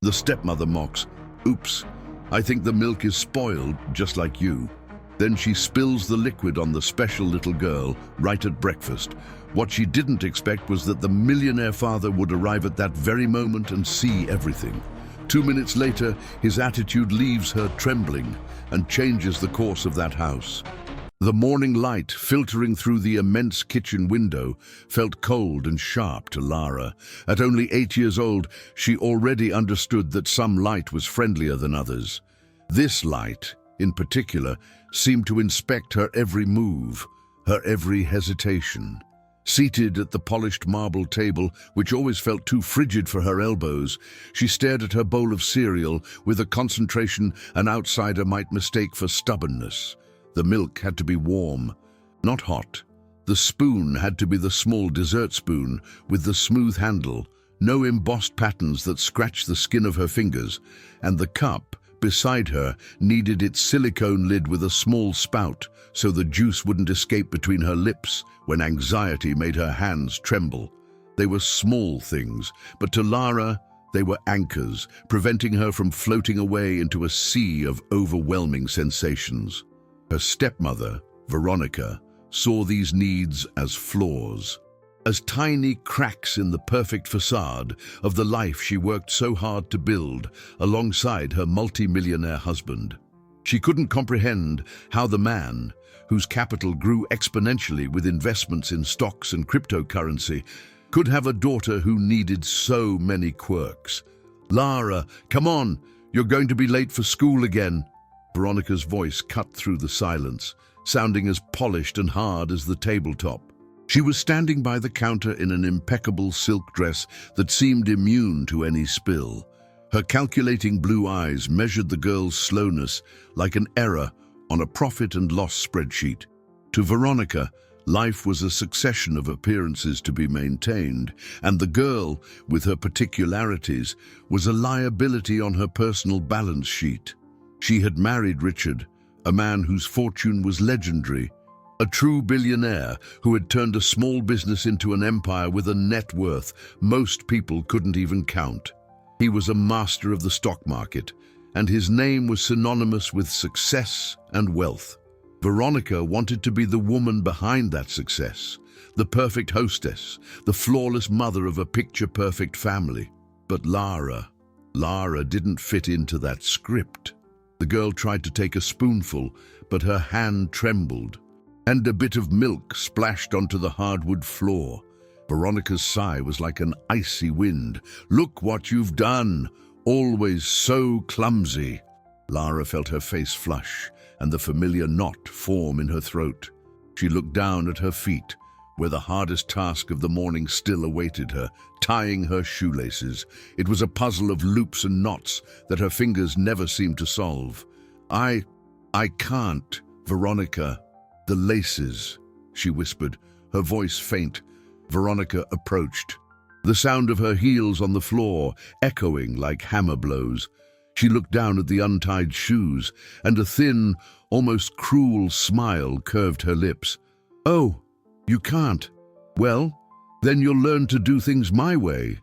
The stepmother mocks, "Oops, I think the milk is spoiled, just like you." Then she spills the liquid on the special little girl right at breakfast. What she didn't expect was that the millionaire father would arrive at that very moment and see everything. 2 minutes later, his attitude leaves her trembling and changes the course of that house. The morning light, filtering through the immense kitchen window, felt cold and sharp to Lara. At only 8 years old, she already understood that some light was friendlier than others. This light, in particular, seemed to inspect her every move, her every hesitation. Seated at the polished marble table, which always felt too frigid for her elbows, she stared at her bowl of cereal with a concentration an outsider might mistake for stubbornness. The milk had to be warm, not hot. The spoon had to be the small dessert spoon with the smooth handle, no embossed patterns that scratched the skin of her fingers, and the cup beside her needed its silicone lid with a small spout so the juice wouldn't escape between her lips when anxiety made her hands tremble. They were small things, but to Lara, they were anchors, preventing her from floating away into a sea of overwhelming sensations. Her stepmother, Veronica, saw these needs as flaws, as tiny cracks in the perfect facade of the life she worked so hard to build alongside her multi-millionaire husband. She couldn't comprehend how the man, whose capital grew exponentially with investments in stocks and cryptocurrency, could have a daughter who needed so many quirks. "Lara, come on, you're going to be late for school again." Veronica's voice cut through the silence, sounding as polished and hard as the tabletop. She was standing by the counter in an impeccable silk dress that seemed immune to any spill. Her calculating blue eyes measured the girl's slowness like an error on a profit and loss spreadsheet. To Veronica, life was a succession of appearances to be maintained, and the girl, with her particularities, was a liability on her personal balance sheet. She had married Richard, a man whose fortune was legendary, a true billionaire who had turned a small business into an empire with a net worth most people couldn't even count. He was a master of the stock market, and his name was synonymous with success and wealth. Veronica wanted to be the woman behind that success, the perfect hostess, the flawless mother of a picture-perfect family. But Lara didn't fit into that script. The girl tried to take a spoonful, but her hand trembled, and a bit of milk splashed onto the hardwood floor. Veronica's sigh was like an icy wind. "Look what you've done! Always so clumsy." Lara felt her face flush and the familiar knot form in her throat. She looked down at her feet, where the hardest task of the morning still awaited her, tying her shoelaces. It was a puzzle of loops and knots that her fingers never seemed to solve. I can't, Veronica. "The laces," she whispered, her voice faint. Veronica approached, the sound of her heels on the floor echoing like hammer blows. She looked down at the untied shoes, and a thin, almost cruel smile curved her lips. "Oh, you can't? Well, then you'll learn to do things my way.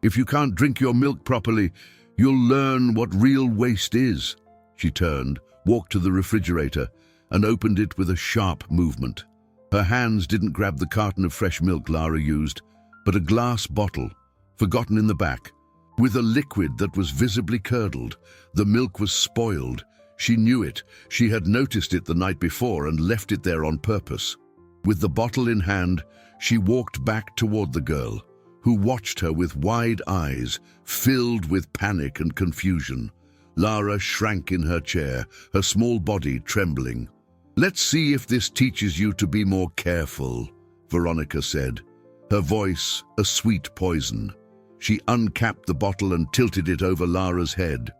If you can't drink your milk properly, you'll learn what real waste is." She turned, walked to the refrigerator, and opened it with a sharp movement. Her hands didn't grab the carton of fresh milk Lara used, but a glass bottle, forgotten in the back, with a liquid that was visibly curdled. The milk was spoiled. She knew it. She had noticed it the night before and left it there on purpose. With the bottle in hand, she walked back toward the girl, who watched her with wide eyes, filled with panic and confusion. Lara shrank in her chair, her small body trembling. "Let's see if this teaches you to be more careful," Veronica said, her voice a sweet poison. She uncapped the bottle and tilted it over Lara's head.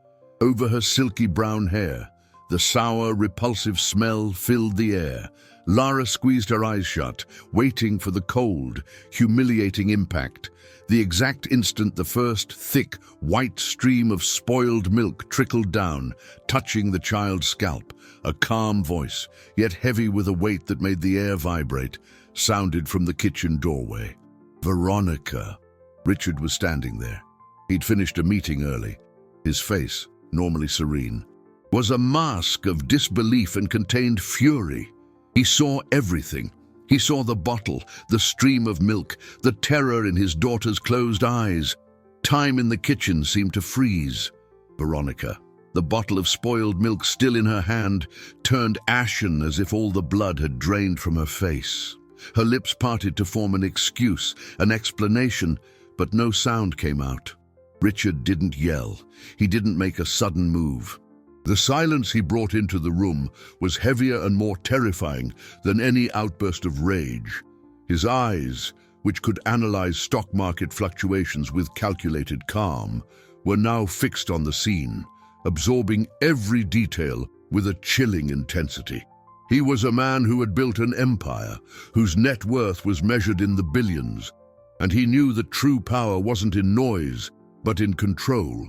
Over her silky brown hair, the sour, repulsive smell filled the air. Lara squeezed her eyes shut, waiting for the cold, humiliating impact. The exact instant the first thick, white stream of spoiled milk trickled down, touching the child's scalp, a calm voice, yet heavy with a weight that made the air vibrate, sounded from the kitchen doorway. "Veronica." Richard was standing there. He'd finished a meeting early. His face, normally serene, was a mask of disbelief and contained fury. He saw everything. He saw the bottle, the stream of milk, the terror in his daughter's closed eyes. Time in the kitchen seemed to freeze. Veronica, the bottle of spoiled milk still in her hand, turned ashen as if all the blood had drained from her face. Her lips parted to form an excuse, an explanation, but no sound came out. Richard didn't yell. He didn't make a sudden move. The silence he brought into the room was heavier and more terrifying than any outburst of rage. His eyes, which could analyze stock market fluctuations with calculated calm, were now fixed on the scene, absorbing every detail with a chilling intensity. He was a man who had built an empire, whose net worth was measured in the billions, and he knew that true power wasn't in noise, but in control.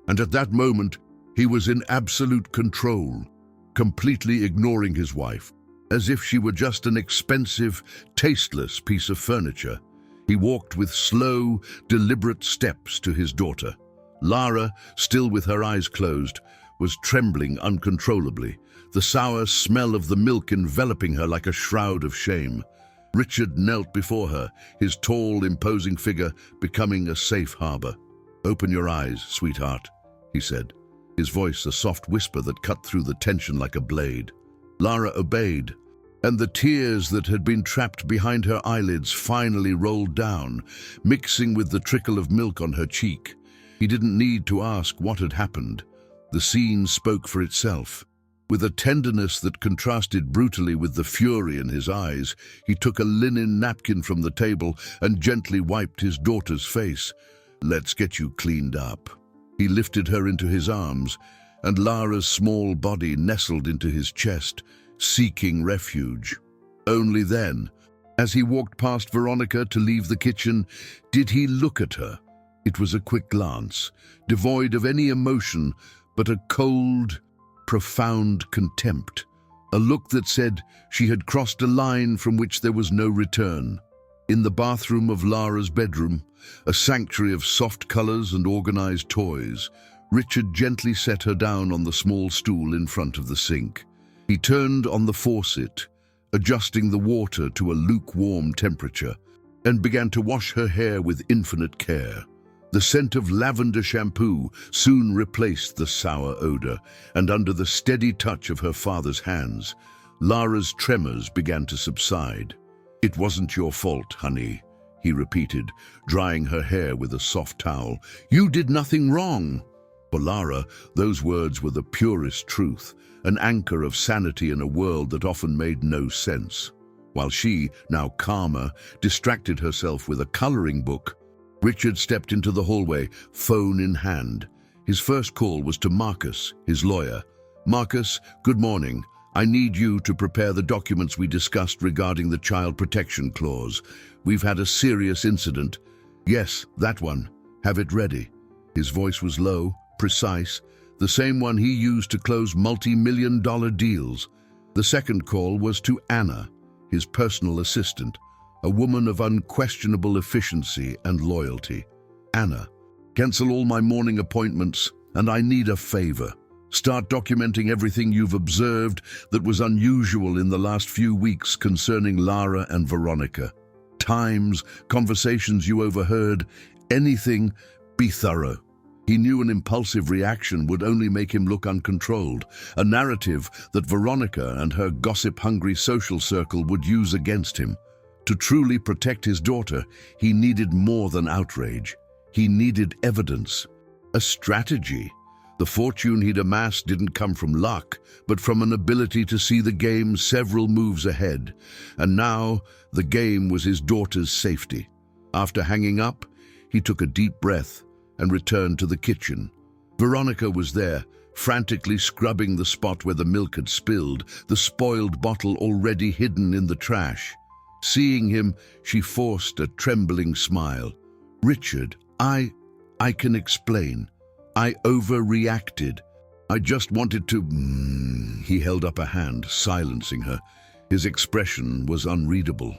And at that moment, he was in absolute control, completely ignoring his wife, as if she were just an expensive, tasteless piece of furniture. He walked with slow, deliberate steps to his daughter. Lara, still with her eyes closed, was trembling uncontrollably, the sour smell of the milk enveloping her like a shroud of shame. Richard knelt before her, his tall, imposing figure becoming a safe harbor. "Open your eyes, sweetheart," he said, his voice a soft whisper that cut through the tension like a blade. Lara obeyed, and the tears that had been trapped behind her eyelids finally rolled down, mixing with the trickle of milk on her cheek. He didn't need to ask what had happened. The scene spoke for itself. With a tenderness that contrasted brutally with the fury in his eyes, he took a linen napkin from the table and gently wiped his daughter's face. "Let's get you cleaned up." He lifted her into his arms, and Lara's small body nestled into his chest, seeking refuge. Only then, as he walked past Veronica to leave the kitchen, did he look at her. It was a quick glance, devoid of any emotion, but a cold, profound contempt. A look that said she had crossed a line from which there was no return. In the bathroom of Lara's bedroom, a sanctuary of soft colors and organized toys, Richard gently set her down on the small stool in front of the sink. He turned on the faucet, adjusting the water to a lukewarm temperature, and began to wash her hair with infinite care. The scent of lavender shampoo soon replaced the sour odor, and under the steady touch of her father's hands, Lara's tremors began to subside. "It wasn't your fault, honey," he repeated, drying her hair with a soft towel. "You did nothing wrong." For Lara, those words were the purest truth, an anchor of sanity in a world that often made no sense. While she, now calmer, distracted herself with a coloring book, Richard stepped into the hallway, phone in hand. His first call was to Marcus, his lawyer. "Marcus, good morning. I need you to prepare the documents we discussed regarding the Child Protection Clause. We've had a serious incident." "Yes, that one. Have it ready." His voice was low, precise, the same one he used to close multi-million-dollar deals. The second call was to Anna, his personal assistant, a woman of unquestionable efficiency and loyalty. "Anna, cancel all my morning appointments, and I need a favor. Start documenting everything you've observed that was unusual in the last few weeks concerning Lara and Veronica. Times, conversations you overheard, anything, be thorough." He knew an impulsive reaction would only make him look uncontrolled, a narrative that Veronica and her gossip-hungry social circle would use against him. To truly protect his daughter, he needed more than outrage. He needed evidence, a strategy. The fortune he'd amassed didn't come from luck, but from an ability to see the game several moves ahead. And now, the game was his daughter's safety. After hanging up, he took a deep breath and returned to the kitchen. Veronica was there, frantically scrubbing the spot where the milk had spilled, the spoiled bottle already hidden in the trash. Seeing him, she forced a trembling smile. "Richard, I can explain. I overreacted. I just wanted to..." He held up a hand, silencing her. His expression was unreadable.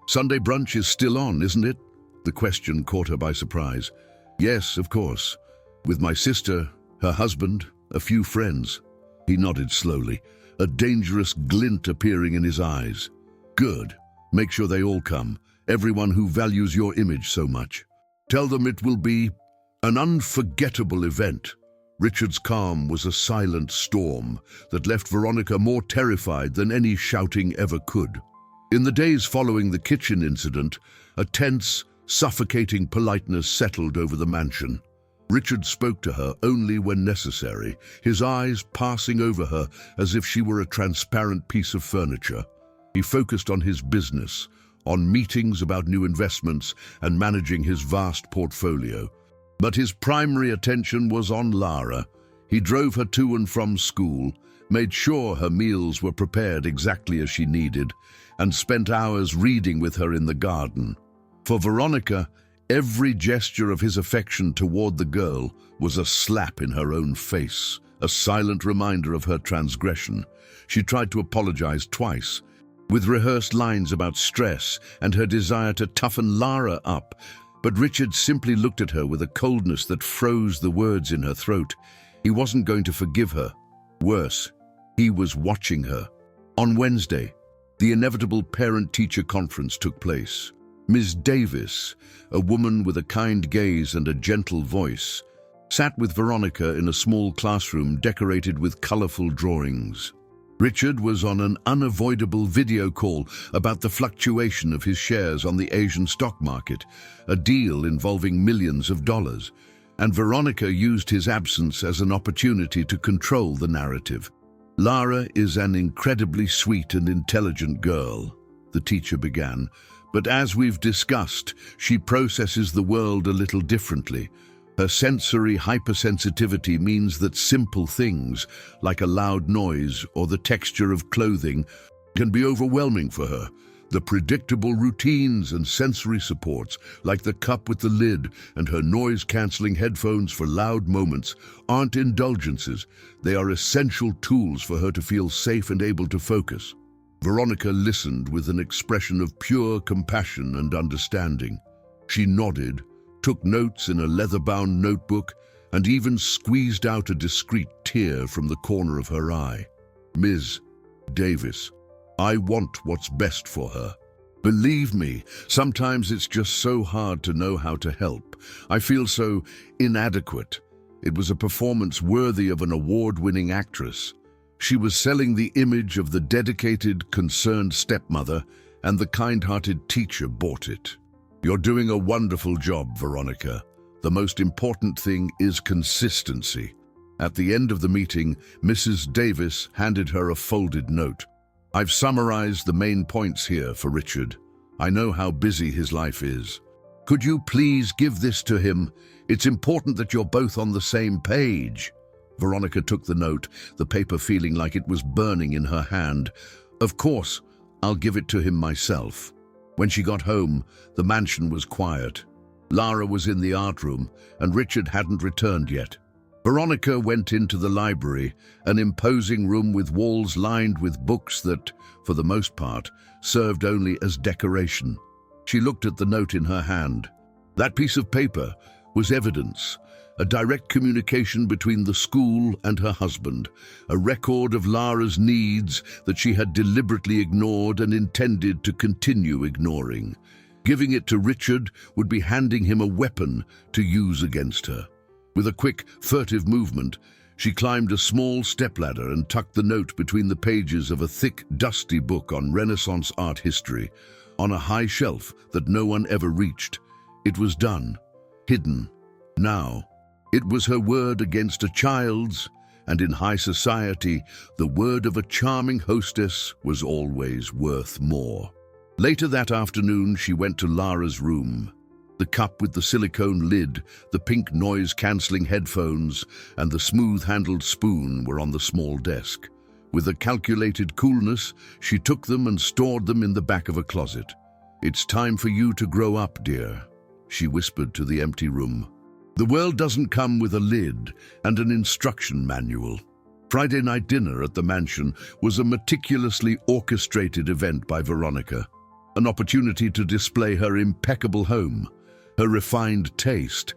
"Sunday brunch is still on, isn't it?" The question caught her by surprise. "Yes, of course. With my sister, Her husband, a few friends. He nodded slowly, a dangerous glint appearing in his eyes. Good. Make sure they all come. Everyone who values your image so much. Tell them it will be an unforgettable event. Richard's calm was a silent storm that left Veronica more terrified than any shouting ever could. In the days following the kitchen incident, a tense, suffocating politeness settled over the mansion. Richard spoke to her only when necessary, his eyes passing over her as if she were a transparent piece of furniture. He focused on his business, on meetings about new investments and managing his vast portfolio. But his primary attention was on Lara. He drove her to and from school, made sure her meals were prepared exactly as she needed, and spent hours reading with her in the garden. For Veronica, every gesture of his affection toward the girl was a slap in her own face, a silent reminder of her transgression. She tried to apologize twice, with rehearsed lines about stress and her desire to toughen Lara up, but Richard simply looked at her with a coldness that froze the words in her throat. He wasn't going to forgive her. Worse, he was watching her. On Wednesday, the inevitable parent-teacher conference took place. Ms. Davis, a woman with a kind gaze and a gentle voice, sat with Veronica in a small classroom decorated with colorful drawings. Richard was on an unavoidable video call about the fluctuation of his shares on the Asian stock market, a deal involving millions of dollars, and Veronica used his absence as an opportunity to control the narrative. Lara is an incredibly sweet and intelligent girl, the teacher began, but as we've discussed, she processes the world a little differently. Her sensory hypersensitivity means that simple things, like a loud noise or the texture of clothing, can be overwhelming for her. The predictable routines and sensory supports, like the cup with the lid and her noise-canceling headphones for loud moments, aren't indulgences. They are essential tools for her to feel safe and able to focus. Veronica listened with an expression of pure compassion and understanding. She nodded, took notes in a leather-bound notebook, and even squeezed out a discreet tear from the corner of her eye. Ms. Davis, I want what's best for her. Believe me, sometimes it's just so hard to know how to help. I feel so inadequate. It was a performance worthy of an award-winning actress. She was selling the image of the dedicated, concerned stepmother, and the kind-hearted teacher bought it. You're doing a wonderful job, Veronica. The most important thing is consistency. At the end of the meeting, Mrs. Davis handed her a folded note. I've summarized the main points here for Richard. I know how busy his life is. Could you please give this to him? It's important that you're both on the same page. Veronica took the note, the paper feeling like it was burning in her hand. Of course, I'll give it to him myself. When she got home, the mansion was quiet. Lara was in the art room, and Richard hadn't returned yet. Veronica went into the library, an imposing room with walls lined with books that, for the most part, served only as decoration. She looked at the note in her hand. That piece of paper was evidence, a direct communication between the school and her husband, a record of Lara's needs that she had deliberately ignored and intended to continue ignoring. Giving it to Richard would be handing him a weapon to use against her. With a quick, furtive movement, she climbed a small stepladder and tucked the note between the pages of a thick, dusty book on Renaissance art history, on a high shelf that no one ever reached. It was done, hidden. Now, it was her word against a child's, and in high society, the word of a charming hostess was always worth more. Later that afternoon, she went to Lara's room. The cup with the silicone lid, the pink noise-canceling headphones, and the smooth-handled spoon were on the small desk. With a calculated coolness, she took them and stored them in the back of a closet. "It's time for you to grow up, dear," she whispered to the empty room. The world doesn't come with a lid and an instruction manual. Friday night dinner at the mansion was a meticulously orchestrated event by Veronica, an opportunity to display her impeccable home, her refined taste,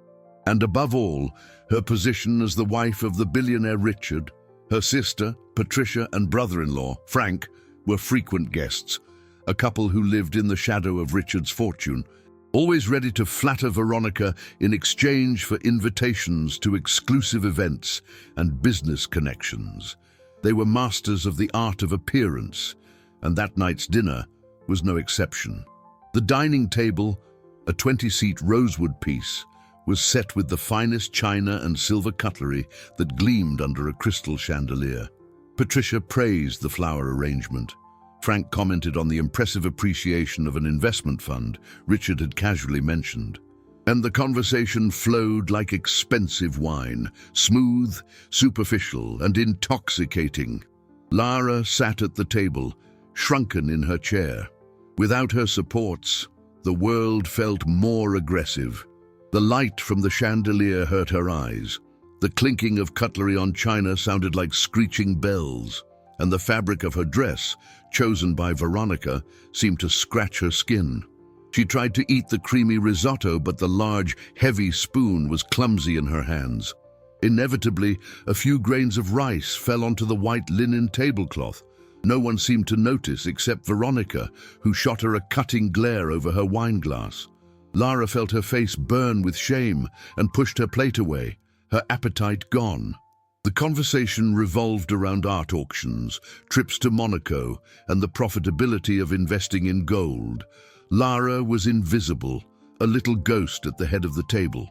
And above all, her position as the wife of the billionaire Richard. Her sister, Patricia, and brother-in-law, Frank, were frequent guests, a couple who lived in the shadow of Richard's fortune, always ready to flatter Veronica in exchange for invitations to exclusive events and business connections. They were masters of the art of appearance, and that night's dinner was no exception. The dining table, a 20-seat rosewood piece, was set with the finest china and silver cutlery that gleamed under a crystal chandelier. Patricia praised the flower arrangement. Frank commented on the impressive appreciation of an investment fund Richard had casually mentioned. And the conversation flowed like expensive wine, smooth, superficial, and intoxicating. Lara sat at the table, shrunken in her chair. Without her supports, the world felt more aggressive. The light from the chandelier hurt her eyes. The clinking of cutlery on china sounded like screeching bells, and the fabric of her dress, chosen by Veronica, seemed to scratch her skin. She tried to eat the creamy risotto, but the large, heavy spoon was clumsy in her hands. Inevitably, a few grains of rice fell onto the white linen tablecloth. No one seemed to notice except Veronica, who shot her a cutting glare over her wineglass. Lara felt her face burn with shame and pushed her plate away, her appetite gone. The conversation revolved around art auctions, trips to Monaco, and the profitability of investing in gold. Lara was invisible, a little ghost at the head of the table.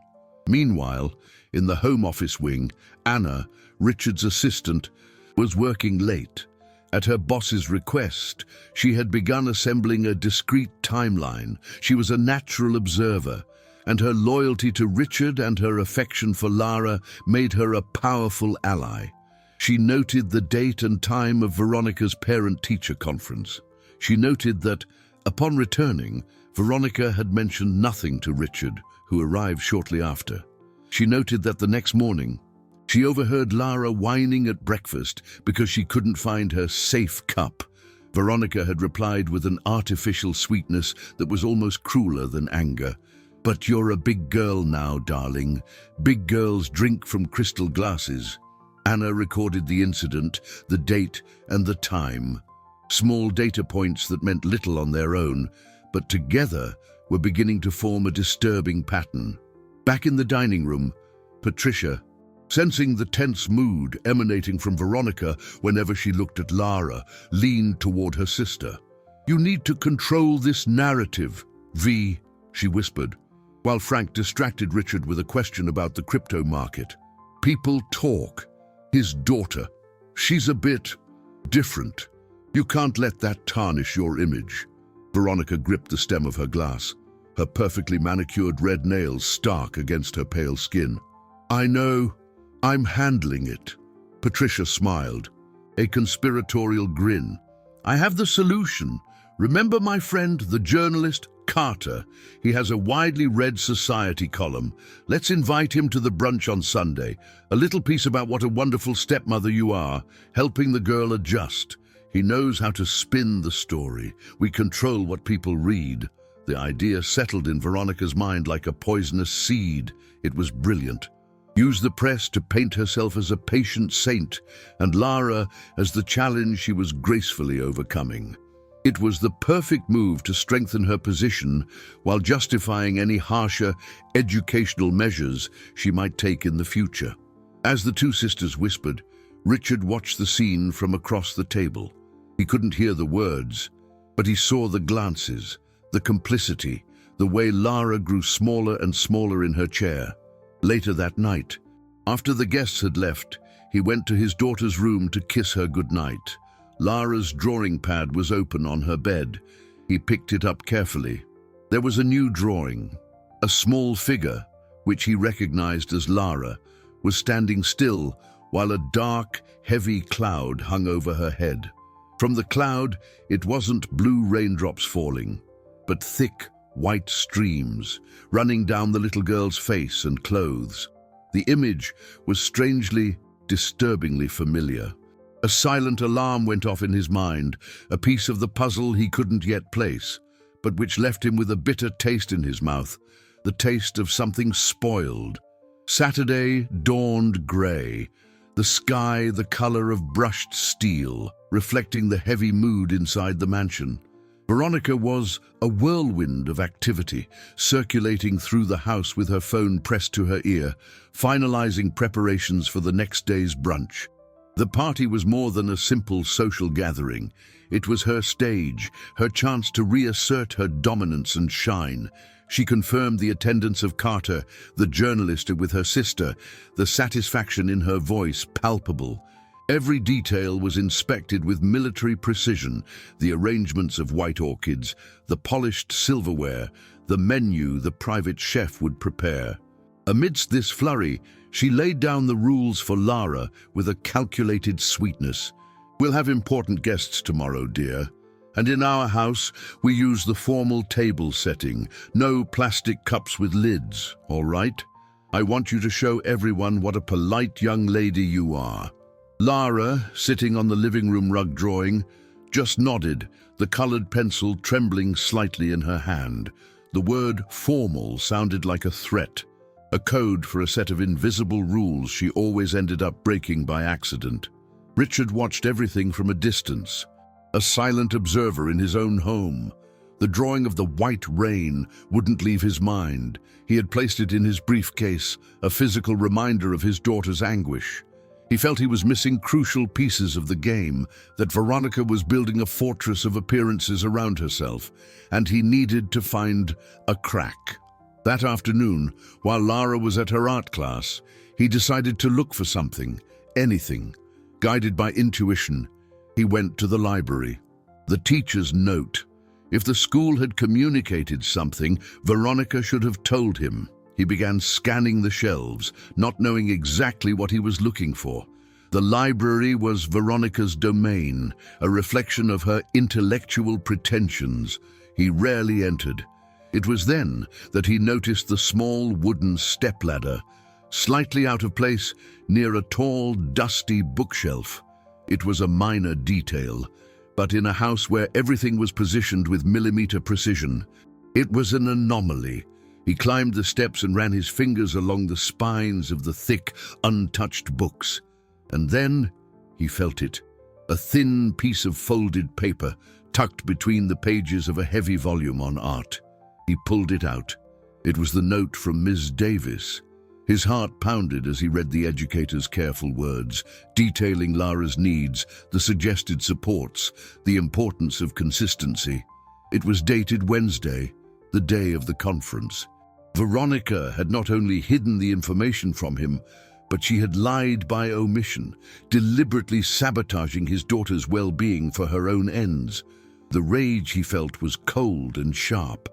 Meanwhile, in the home office wing, Anna, Richard's assistant, was working late. At her boss's request, she had begun assembling a discreet timeline. She was a natural observer, and her loyalty to Richard and her affection for Lara made her a powerful ally. She noted the date and time of Veronica's parent-teacher conference. She noted that, upon returning, Veronica had mentioned nothing to Richard, who arrived shortly after. She noted that the next morning, she overheard Lara whining at breakfast because she couldn't find her safe cup. Veronica had replied with an artificial sweetness that was almost crueler than anger. "But you're a big girl now, darling. Big girls drink from crystal glasses." Anna recorded the incident, the date, and the time. Small data points that meant little on their own, but together were beginning to form a disturbing pattern. Back in the dining room, Patricia, sensing the tense mood emanating from Veronica whenever she looked at Lara, leaned toward her sister. "You need to control this narrative, V," she whispered, while Frank distracted Richard with a question about the crypto market. "People talk. His daughter. She's a bit different. You can't let that tarnish your image." Veronica gripped the stem of her glass, her perfectly manicured red nails stark against her pale skin. "I know. I'm handling it." Patricia smiled, a conspiratorial grin. "I have the solution. Remember my friend, the journalist, Carter? He has a widely read society column. Let's invite him to the brunch on Sunday. A little piece about what a wonderful stepmother you are, helping the girl adjust. He knows how to spin the story. We control what people read." The idea settled in Veronica's mind like a poisonous seed. It was brilliant. Use the press to paint herself as a patient saint, and Lara as the challenge she was gracefully overcoming. It was the perfect move to strengthen her position while justifying any harsher educational measures she might take in the future. As the two sisters whispered, Richard watched the scene from across the table. He couldn't hear the words, but he saw the glances, the complicity, the way Lara grew smaller and smaller in her chair. Later that night, after the guests had left, he went to his daughter's room to kiss her goodnight. Lara's drawing pad was open on her bed. He picked it up carefully. There was a new drawing. A small figure, which he recognized as Lara, was standing still while a dark, heavy cloud hung over her head. From the cloud, it wasn't blue raindrops falling, but thick, white streams running down the little girl's face and clothes. The image was strangely, disturbingly familiar. A silent alarm went off in his mind, a piece of the puzzle he couldn't yet place, but which left him with a bitter taste in his mouth, the taste of something spoiled. Saturday dawned grey, the sky the color of brushed steel, reflecting the heavy mood inside the mansion. Veronica was a whirlwind of activity, circulating through the house with her phone pressed to her ear, finalizing preparations for the next day's brunch. The party was more than a simple social gathering. It was her stage, her chance to reassert her dominance and shine. She confirmed the attendance of Carter, the journalist, with her sister, the satisfaction in her voice palpable. Every detail was inspected with military precision, the arrangements of white orchids, the polished silverware, the menu the private chef would prepare. Amidst this flurry, she laid down the rules for Lara with a calculated sweetness. "We'll have important guests tomorrow, dear. And in our house, we use the formal table setting. No plastic cups with lids, all right? I want you to show everyone what a polite young lady you are." Lara, sitting on the living room rug drawing, just nodded, the colored pencil trembling slightly in her hand. The word formal sounded like a threat, a code for a set of invisible rules she always ended up breaking by accident. Richard watched everything from a distance, a silent observer in his own home. The drawing of the white rain wouldn't leave his mind. He had placed it in his briefcase, a physical reminder of his daughter's anguish. He felt he was missing crucial pieces of the game, that Veronica was building a fortress of appearances around herself, and he needed to find a crack. That afternoon, while Lara was at her art class, he decided to look for something, anything. Guided by intuition, he went to the library. The teacher's note. If the school had communicated something, Veronica should have told him. He began scanning the shelves, not knowing exactly what he was looking for. The library was Veronica's domain, a reflection of her intellectual pretensions. He rarely entered. It was then that he noticed the small wooden stepladder, slightly out of place near a tall, dusty bookshelf. It was a minor detail, but in a house where everything was positioned with millimeter precision, it was an anomaly. He climbed the steps and ran his fingers along the spines of the thick, untouched books. And then he felt it, a thin piece of folded paper tucked between the pages of a heavy volume on art. He pulled it out. It was the note from Ms. Davis. His heart pounded as he read the educator's careful words, detailing Lara's needs, the suggested supports, the importance of consistency. It was dated Wednesday, the day of the conference. Veronica had not only hidden the information from him, but she had lied by omission, deliberately sabotaging his daughter's well-being for her own ends. The rage he felt was cold and sharp.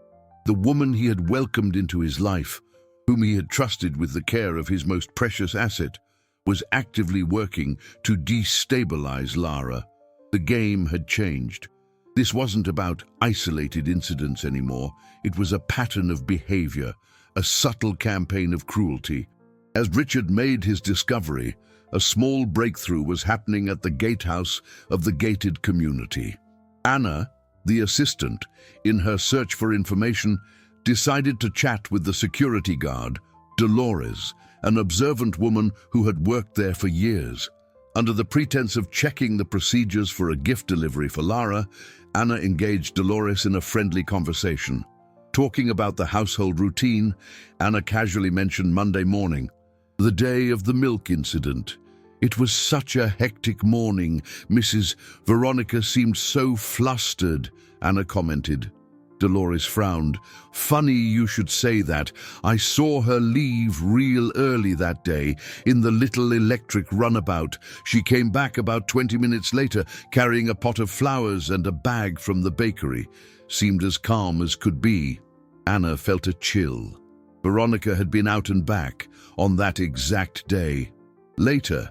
The woman he had welcomed into his life, whom he had trusted with the care of his most precious asset, was actively working to destabilize Lara. The game had changed. This wasn't about isolated incidents anymore. It was a pattern of behavior, a subtle campaign of cruelty. As Richard made his discovery, a small breakthrough was happening at the gatehouse of the gated community. Anna, the assistant, in her search for information, decided to chat with the security guard, Dolores, an observant woman who had worked there for years. Under the pretense of checking the procedures for a gift delivery for Lara, Anna engaged Dolores in a friendly conversation. Talking about the household routine, Anna casually mentioned Monday morning, the day of the milk incident. "It was such a hectic morning. Mrs. Veronica seemed so flustered," Anna commented. Dolores frowned. "Funny you should say that. I saw her leave real early that day in the little electric runabout. She came back about 20 minutes later carrying a pot of flowers and a bag from the bakery. Seemed as calm as could be." Anna felt a chill. Veronica had been out and back on that exact day. Later,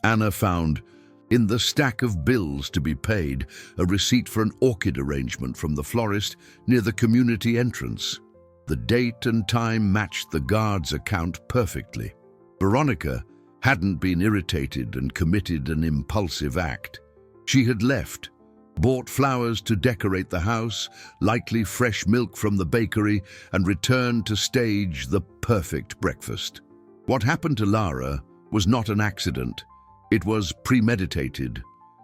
Anna found, in the stack of bills to be paid, a receipt for an orchid arrangement from the florist near the community entrance. The date and time matched the guard's account perfectly. Veronica hadn't been irritated and committed an impulsive act. She had left, bought flowers to decorate the house, likely fresh milk from the bakery, and returned to stage the perfect breakfast. What happened to Lara was not an accident. It was premeditated.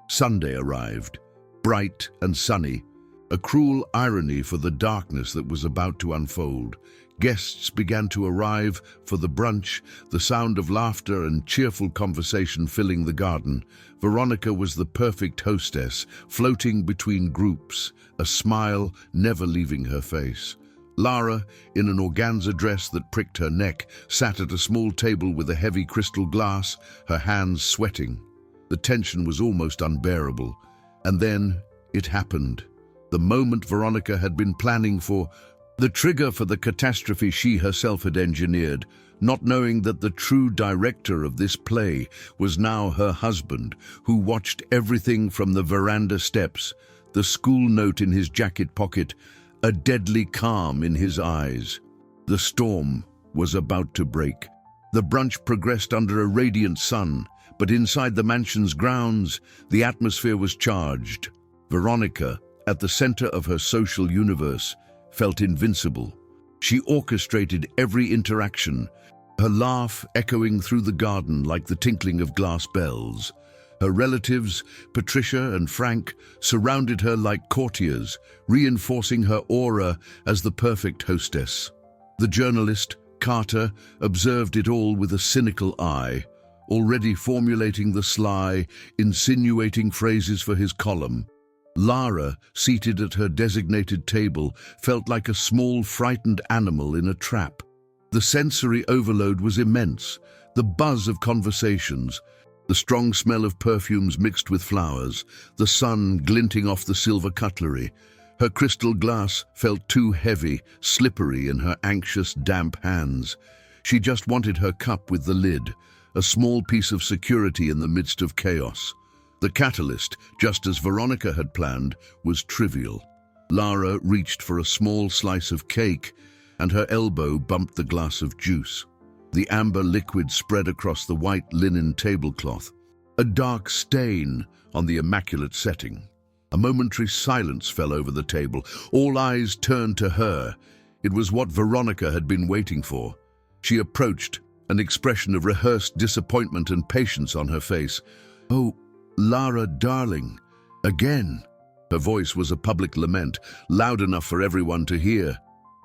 Sunday arrived, bright and sunny, a cruel irony for the darkness that was about to unfold. Guests began to arrive for the brunch, the sound of laughter and cheerful conversation filling the garden. Veronica was the perfect hostess, floating between groups, a smile never leaving her face. Lara, in an organza dress that pricked her neck, sat at a small table with a heavy crystal glass, her hands sweating. The tension was almost unbearable. And then it happened. The moment Veronica had been planning for, the trigger for the catastrophe she herself had engineered, not knowing that the true director of this play was now her husband, who watched everything from the veranda steps, the school note in his jacket pocket, a deadly calm in his eyes. The storm was about to break. The brunch progressed under a radiant sun, but inside the mansion's grounds, the atmosphere was charged. Veronica, at the center of her social universe, felt invincible. She orchestrated every interaction, her laugh echoing through the garden like the tinkling of glass bells. Her relatives, Patricia and Frank, surrounded her like courtiers, reinforcing her aura as the perfect hostess. The journalist, Carter, observed it all with a cynical eye, already formulating the sly, insinuating phrases for his column. Lara, seated at her designated table, felt like a small, frightened animal in a trap. The sensory overload was immense, the buzz of conversations, the strong smell of perfumes mixed with flowers, the sun glinting off the silver cutlery. Her crystal glass felt too heavy, slippery in her anxious, damp hands. She just wanted her cup with the lid, a small piece of security in the midst of chaos. The catalyst, just as Veronica had planned, was trivial. Lara reached for a small slice of cake, and her elbow bumped the glass of juice. The amber liquid spread across the white linen tablecloth, a dark stain on the immaculate setting. A momentary silence fell over the table. All eyes turned to her. It was what Veronica had been waiting for. She approached, an expression of rehearsed disappointment and patience on her face. "Oh, Lara, darling, again." Her voice was a public lament, loud enough for everyone to hear.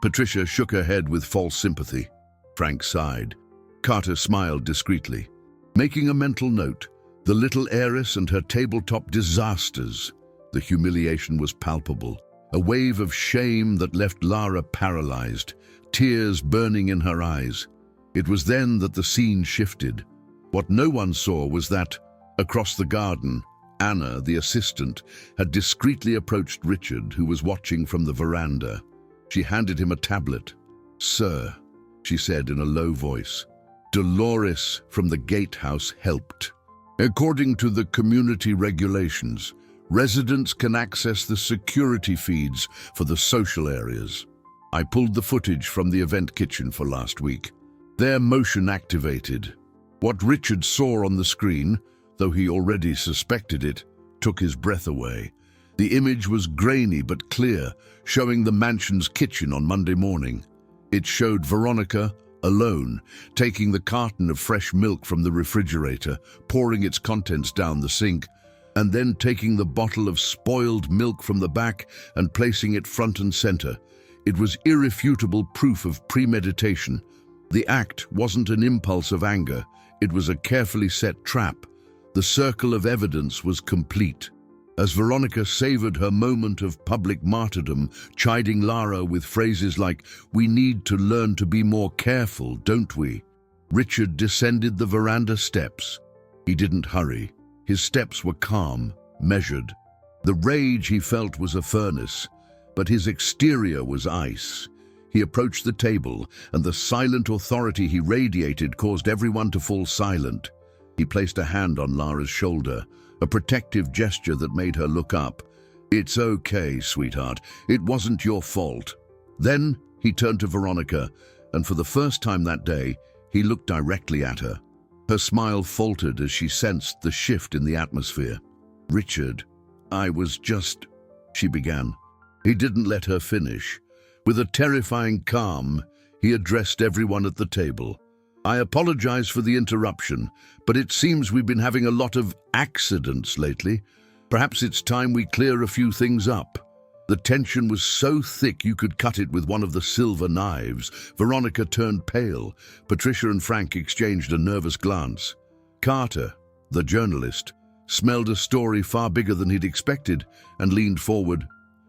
Patricia shook her head with false sympathy. Frank sighed. Carter smiled discreetly. Making a mental note, the little heiress and her tabletop disasters. The humiliation was palpable, a wave of shame that left Lara paralyzed, tears burning in her eyes. It was then that the scene shifted. What no one saw was that, across the garden, Anna, the assistant, had discreetly approached Richard, who was watching from the veranda. She handed him a tablet. "Sir," she said in a low voice, "Dolores from the gatehouse helped. According to the community regulations, residents can access the security feeds for the social areas. I pulled the footage from the event kitchen for last week. They're motion activated. What Richard saw on the screen, though he already suspected it, took his breath away. The image was grainy but clear, showing the mansion's kitchen on Monday morning. It showed Veronica, alone, taking the carton of fresh milk from the refrigerator, pouring its contents down the sink, and then taking the bottle of spoiled milk from the back and placing it front and center. It was irrefutable proof of premeditation. The act wasn't an impulse of anger, it was a carefully set trap. The circle of evidence was complete. As Veronica savored her moment of public martyrdom, chiding Lara with phrases like, "We need to learn to be more careful, don't we?" Richard descended the veranda steps. He didn't hurry. His steps were calm, measured. The rage he felt was a furnace, but his exterior was ice. He approached the table, and the silent authority he radiated caused everyone to fall silent. He placed a hand on Lara's shoulder, a protective gesture that made her look up. "It's okay, sweetheart. It wasn't your fault." Then he turned to Veronica, and for the first time that day, he looked directly at her. Her smile faltered as she sensed the shift in the atmosphere. "Richard, I was just—" she began. He didn't let her finish. With a terrifying calm, he addressed everyone at the table. I apologize for the interruption, but it seems we've been having a lot of accidents lately. Perhaps it's time we clear a few things up. The tension was so thick you could cut it with one of the silver knives. Veronica turned pale. Patricia and Frank exchanged a nervous glance. Carter, the journalist, smelled a story far bigger than he'd expected and leaned forward,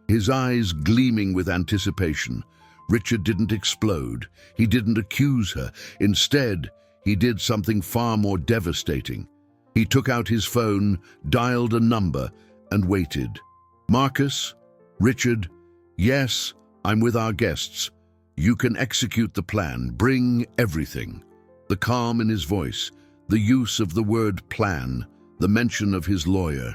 his eyes gleaming with anticipation. Richard didn't explode. He didn't accuse her. Instead, he did something far more devastating. He took out his phone, dialed a number, and waited. Marcus? Richard? Yes, I'm with our guests. You can execute the plan. Bring everything. The calm in his voice, the use of the word plan, the mention of his lawyer.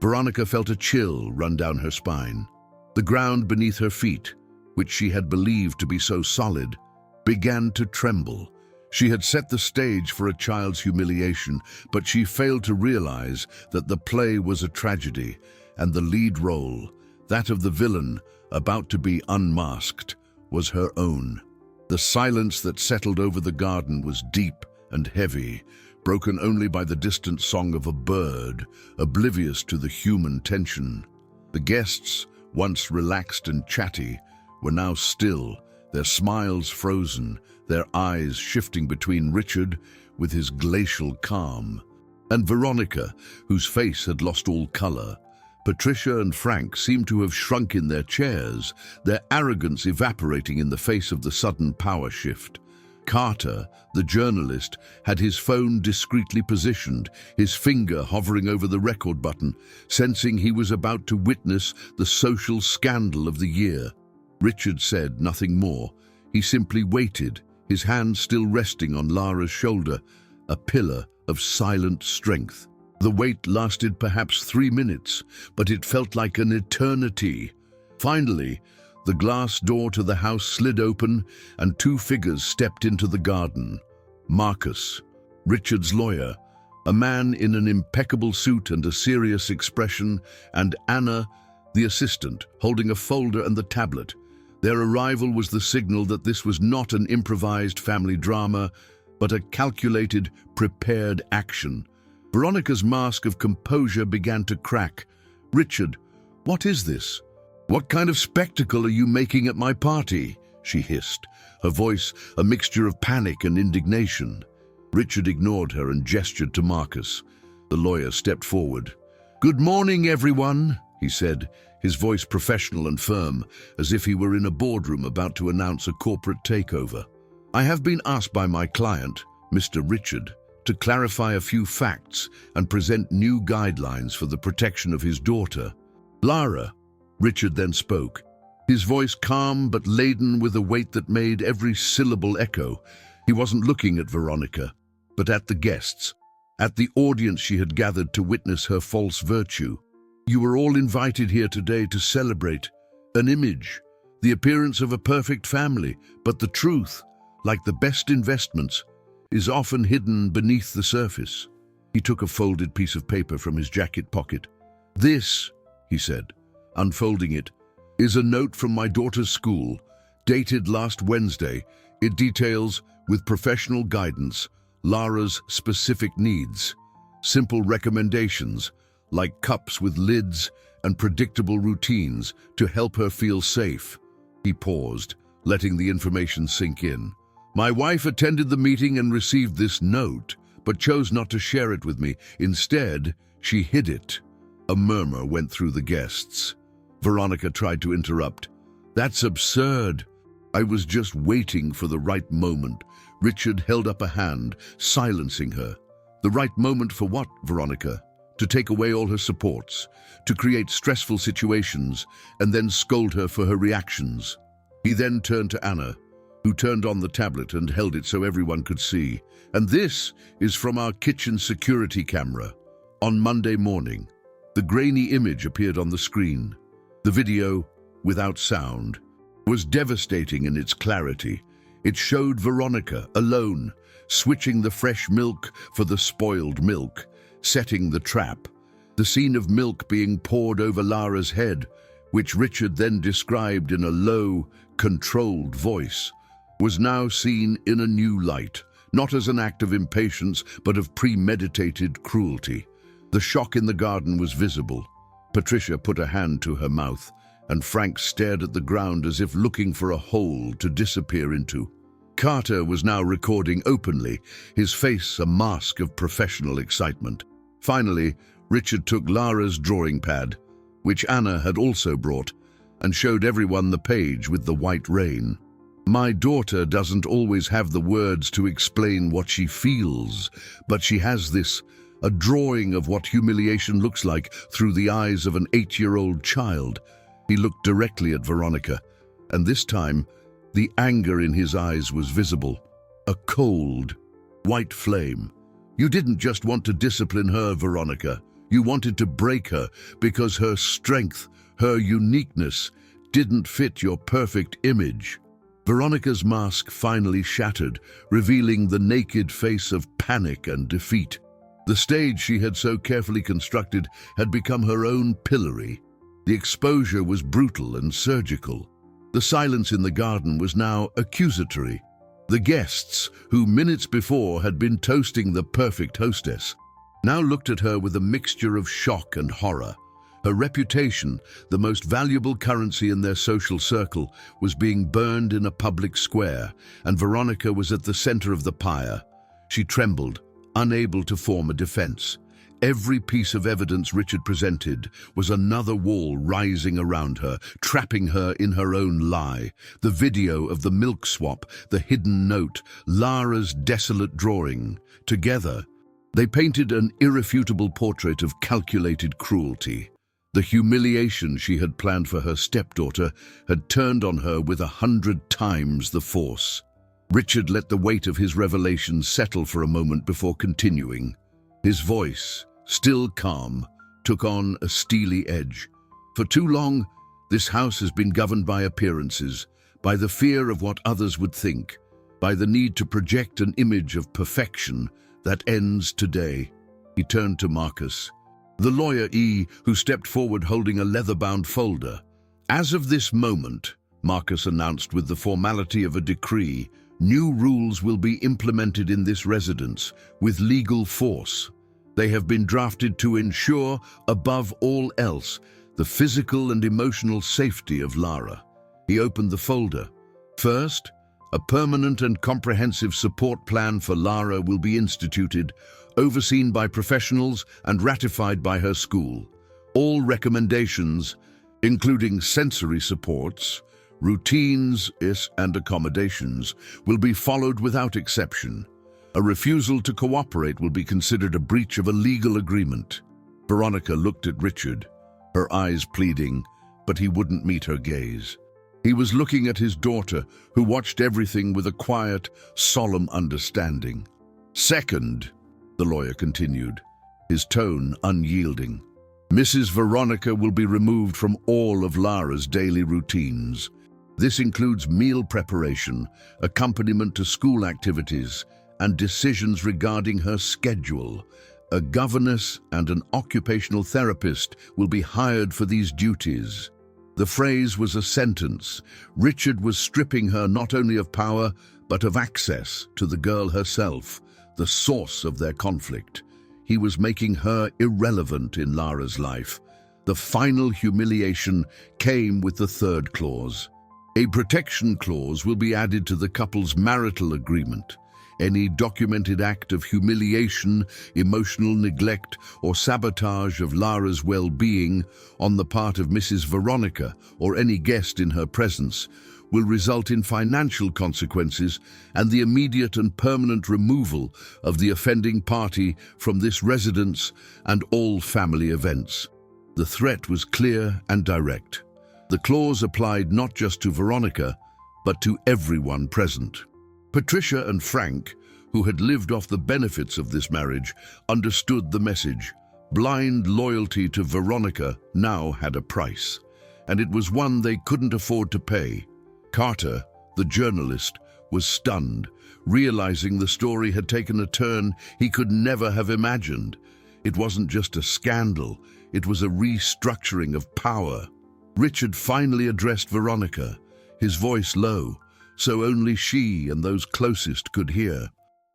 Veronica felt a chill run down her spine. The ground beneath her feet, which she had believed to be so solid, began to tremble. She had set the stage for a child's humiliation, but she failed to realize that the play was a tragedy, and the lead role, that of the villain about to be unmasked, was her own. The silence that settled over the garden was deep and heavy, broken only by the distant song of a bird, oblivious to the human tension. The guests, once relaxed and chatty, were now still, their smiles frozen, their eyes shifting between Richard, with his glacial calm, and Veronica, whose face had lost all color. Patricia and Frank seemed to have shrunk in their chairs, their arrogance evaporating in the face of the sudden power shift. Carter, the journalist, had his phone discreetly positioned, his finger hovering over the record button, sensing he was about to witness the social scandal of the year. Richard said nothing more. He simply waited, his hand still resting on Lara's shoulder, a pillar of silent strength. The wait lasted perhaps 3 minutes, but it felt like an eternity. Finally, the glass door to the house slid open and 2 figures stepped into the garden. Marcus, Richard's lawyer, a man in an impeccable suit and a serious expression, and Anna, the assistant, holding a folder and the tablet. Their arrival was the signal that this was not an improvised family drama, but a calculated, prepared action. Veronica's mask of composure began to crack. "Richard, what is this? What kind of spectacle are you making at my party?" she hissed, her voice a mixture of panic and indignation. Richard ignored her and gestured to Marcus. The lawyer stepped forward. "Good morning, everyone," he said, his voice professional and firm, as if he were in a boardroom about to announce a corporate takeover. "I have been asked by my client, Mr. Richard, to clarify a few facts and present new guidelines for the protection of his daughter, Lara." Richard then spoke, his voice calm but laden with a weight that made every syllable echo. He wasn't looking at Veronica, but at the guests, at the audience she had gathered to witness her false virtue. "You were all invited here today to celebrate an image, the appearance of a perfect family, but the truth, like the best investments, is often hidden beneath the surface." He took a folded piece of paper from his jacket pocket. "This," he said, unfolding it, "is a note from my daughter's school, dated last Wednesday. It details, with professional guidance, Lara's specific needs. Simple recommendations, like cups with lids and predictable routines to help her feel safe." He paused, letting the information sink in. "My wife attended the meeting and received this note, but chose not to share it with me. Instead, she hid it." A murmur went through the guests. Veronica tried to interrupt. "That's absurd. I was just waiting for the right moment." Richard held up a hand, silencing her. "The right moment for what, Veronica? To take away all her supports, to create stressful situations, and then scold her for her reactions." He then turned to Anna, who turned on the tablet and held it so everyone could see. "And this is from our kitchen security camera. On Monday morning." The grainy image appeared on the screen. The video, without sound, was devastating in its clarity. It showed Veronica, alone, switching the fresh milk for the spoiled milk, setting the trap. The scene of milk being poured over Lara's head, which Richard then described in a low, controlled voice, was now seen in a new light. not as an act of impatience, but of premeditated cruelty. The shock in the garden was visible. Patricia put a hand to her mouth, and Frank stared at the ground as if looking for a hole to disappear into. Carter was now recording openly, his face a mask of professional excitement. Finally, Richard took Lara's drawing pad, which Anna had also brought, and showed everyone the page with the white rain. My daughter doesn't always have the words to explain what she feels, but she has this, a drawing of what humiliation looks like through the eyes of an 8-year-old child. He looked directly at Veronica, and this time, the anger in his eyes was visible. A cold, white flame. You didn't just want to discipline her, Veronica. You wanted to break her because her strength, her uniqueness, didn't fit your perfect image. Veronica's mask finally shattered, revealing the naked face of panic and defeat. The stage she had so carefully constructed had become her own pillory. The exposure was brutal and surgical. The silence in the garden was now accusatory. The guests, who minutes before had been toasting the perfect hostess, now looked at her with a mixture of shock and horror. Her reputation, the most valuable currency in their social circle, was being burned in a public square, and Veronica was at the center of the pyre. She trembled, unable to form a defense. Every piece of evidence Richard presented was another wall rising around her, trapping her in her own lie. The video of the milk swap, the hidden note, Lara's desolate drawing. Together, they painted an irrefutable portrait of calculated cruelty. The humiliation she had planned for her stepdaughter had turned on her with 100 times the force. Richard let the weight of his revelation settle for a moment before continuing. His voice, still calm, took on a steely edge. For too long, this house has been governed by appearances, by the fear of what others would think, by the need to project an image of perfection that ends today. He turned to Marcus, the lawyer who stepped forward holding a leather-bound folder. As of this moment, Marcus announced with the formality of a decree, new rules will be implemented in this residence with legal force. They have been drafted to ensure, above all else, the physical and emotional safety of Lara. He opened the folder. First, a permanent and comprehensive support plan for Lara will be instituted, overseen by professionals and ratified by her school. All recommendations, including sensory supports, routines, and accommodations, will be followed without exception. A refusal to cooperate will be considered a breach of a legal agreement. Veronica looked at Richard, her eyes pleading, but he wouldn't meet her gaze. He was looking at his daughter, who watched everything with a quiet, solemn understanding. Second, the lawyer continued, his tone unyielding, Mrs. Veronica will be removed from all of Lara's daily routines. This includes meal preparation, accompaniment to school activities, and decisions regarding her schedule. A governess and an occupational therapist will be hired for these duties. The phrase was a sentence. Richard was stripping her not only of power, but of access to the girl herself, the source of their conflict. He was making her irrelevant in Lara's life. The final humiliation came with the third clause. A protection clause will be added to the couple's marital agreement. Any documented act of humiliation, emotional neglect, or sabotage of Lara's well-being on the part of Mrs. Veronica or any guest in her presence will result in financial consequences and the immediate and permanent removal of the offending party from this residence and all family events. The threat was clear and direct. The clause applied not just to Veronica, but to everyone present. Patricia and Frank, who had lived off the benefits of this marriage, understood the message. Blind loyalty to Veronica now had a price, and it was one they couldn't afford to pay. Carter, the journalist, was stunned, realizing the story had taken a turn he could never have imagined. It wasn't just a scandal, it was a restructuring of power. Richard finally addressed Veronica, his voice low, so only she and those closest could hear.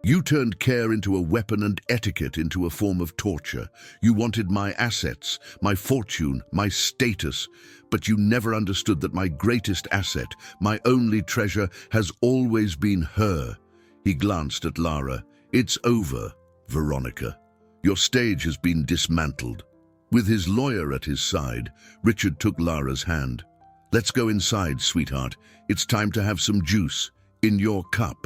You turned care into a weapon and etiquette into a form of torture. You wanted my assets, my fortune, my status, but you never understood that my greatest asset, my only treasure, has always been her. He glanced at Lara. It's over, Veronica. Your stage has been dismantled. With his lawyer at his side, Richard took Lara's hand. Let's go inside, sweetheart. It's time to have some juice. In your cup.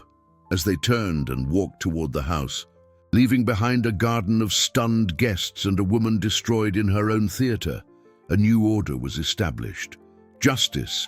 As they turned and walked toward the house, leaving behind a garden of stunned guests and a woman destroyed in her own theater, a new order was established. Justice,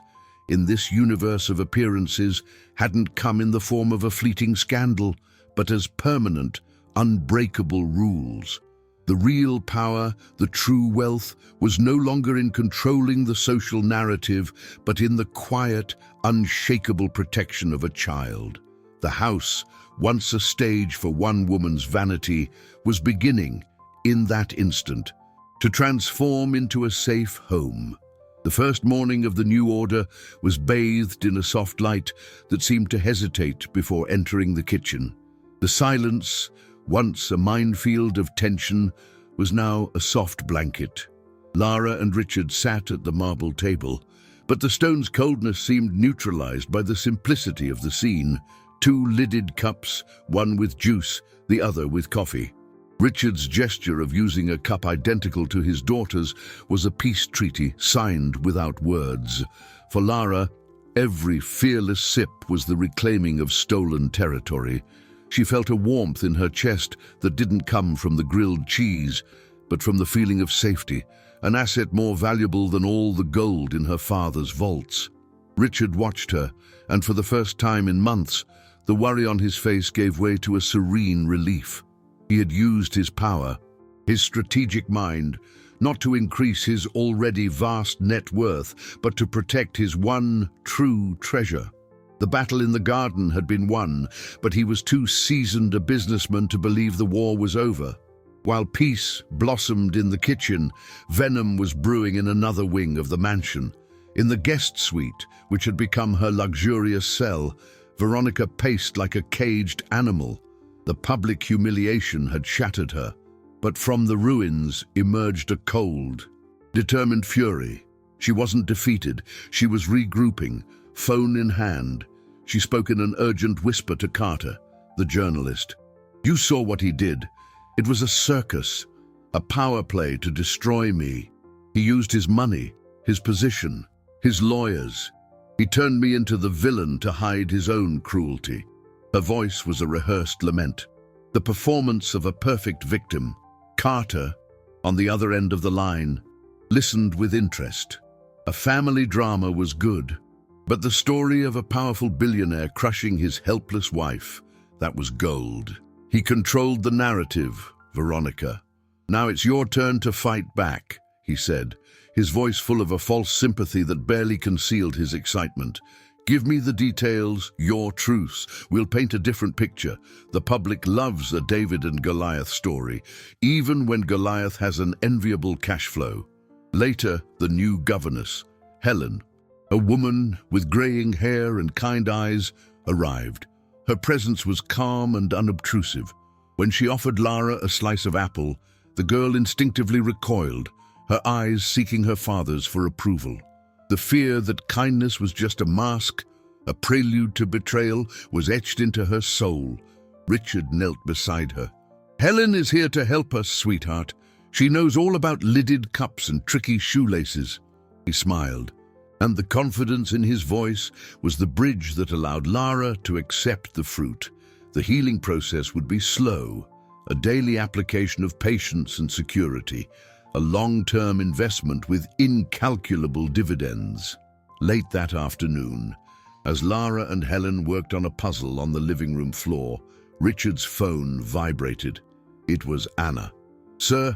in this universe of appearances, hadn't come in the form of a fleeting scandal, but as permanent, unbreakable rules. The real power, the true wealth, was no longer in controlling the social narrative, but in the quiet, unshakable protection of a child. The house, once a stage for one woman's vanity, was beginning, in that instant, to transform into a safe home. The first morning of the new order was bathed in a soft light that seemed to hesitate before entering the kitchen. The silence, once a minefield of tension, was now a soft blanket. Lara and Richard sat at the marble table, but the stone's coldness seemed neutralized by the simplicity of the scene. 2 lidded cups, one with juice, the other with coffee. Richard's gesture of using a cup identical to his daughter's was a peace treaty signed without words. For Lara, every fearless sip was the reclaiming of stolen territory. She felt a warmth in her chest that didn't come from the grilled cheese, but from the feeling of safety, an asset more valuable than all the gold in her father's vaults. Richard watched her, and for the first time in months, the worry on his face gave way to a serene relief. He had used his power, his strategic mind, not to increase his already vast net worth, but to protect his one true treasure. The battle in the garden had been won, but he was too seasoned a businessman to believe the war was over. While peace blossomed in the kitchen, venom was brewing in another wing of the mansion. In the guest suite, which had become her luxurious cell, Veronica paced like a caged animal. The public humiliation had shattered her, but from the ruins emerged a cold, determined fury. She wasn't defeated. She was regrouping, phone in hand. She spoke in an urgent whisper to Carter, the journalist. You saw what he did. It was a circus, a power play to destroy me. He used his money, his position, his lawyers. He turned me into the villain to hide his own cruelty. Her voice was a rehearsed lament, the performance of a perfect victim. Carter, on the other end of the line, listened with interest. A family drama was good, but the story of a powerful billionaire crushing his helpless wife, that was gold. He controlled the narrative, Veronica. Now it's your turn to fight back, he said, his voice full of a false sympathy that barely concealed his excitement. Give me the details, your truths. We'll paint a different picture. The public loves a David and Goliath story, even when Goliath has an enviable cash flow. Later, the new governess, Helen, a woman with graying hair and kind eyes, arrived. Her presence was calm and unobtrusive. When she offered Lara a slice of apple, the girl instinctively recoiled, her eyes seeking her father's for approval. The fear that kindness was just a mask, a prelude to betrayal, was etched into her soul. Richard knelt beside her. Helen is here to help us, sweetheart. She knows all about lidded cups and tricky shoelaces. He smiled, and the confidence in his voice was the bridge that allowed Lara to accept the fruit. The healing process would be slow, a daily application of patience and security, a long-term investment with incalculable dividends. Late that afternoon, as Lara and Helen worked on a puzzle on the living room floor, Richard's phone vibrated. It was Anna. Sir,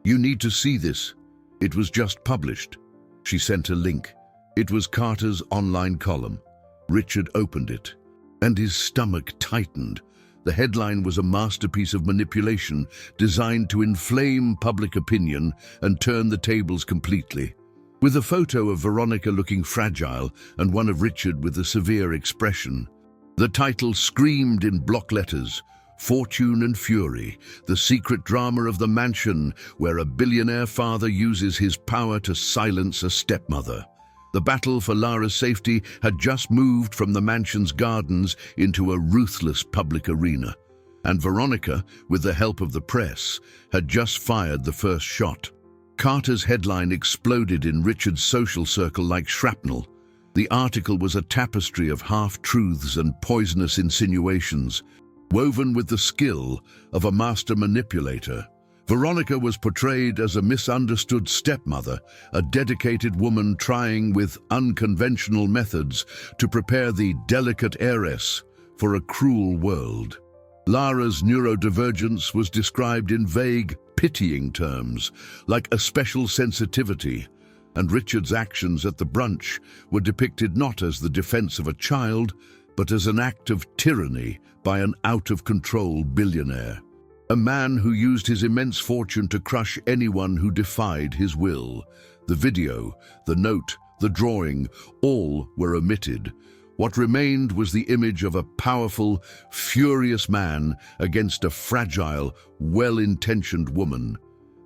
you need to see this. It was just published. She sent a link. It was Carter's online column. Richard opened it, and his stomach tightened. The headline was a masterpiece of manipulation designed to inflame public opinion and turn the tables completely. With a photo of Veronica looking fragile and one of Richard with a severe expression, the title screamed in block letters, Fortune and Fury, the secret drama of the mansion where a billionaire father uses his power to silence a stepmother. The battle for Lara's safety had just moved from the mansion's gardens into a ruthless public arena. And Veronica, with the help of the press, had just fired the first shot. Carter's headline exploded in Richard's social circle like shrapnel. The article was a tapestry of half-truths and poisonous insinuations, woven with the skill of a master manipulator. Veronica was portrayed as a misunderstood stepmother, a dedicated woman trying with unconventional methods to prepare the delicate heiress for a cruel world. Lara's neurodivergence was described in vague, pitying terms, like a special sensitivity, and Richard's actions at the brunch were depicted not as the defense of a child, but as an act of tyranny by an out-of-control billionaire. A man who used his immense fortune to crush anyone who defied his will. The video, the note, the drawing, all were omitted. What remained was the image of a powerful, furious man against a fragile, well-intentioned woman.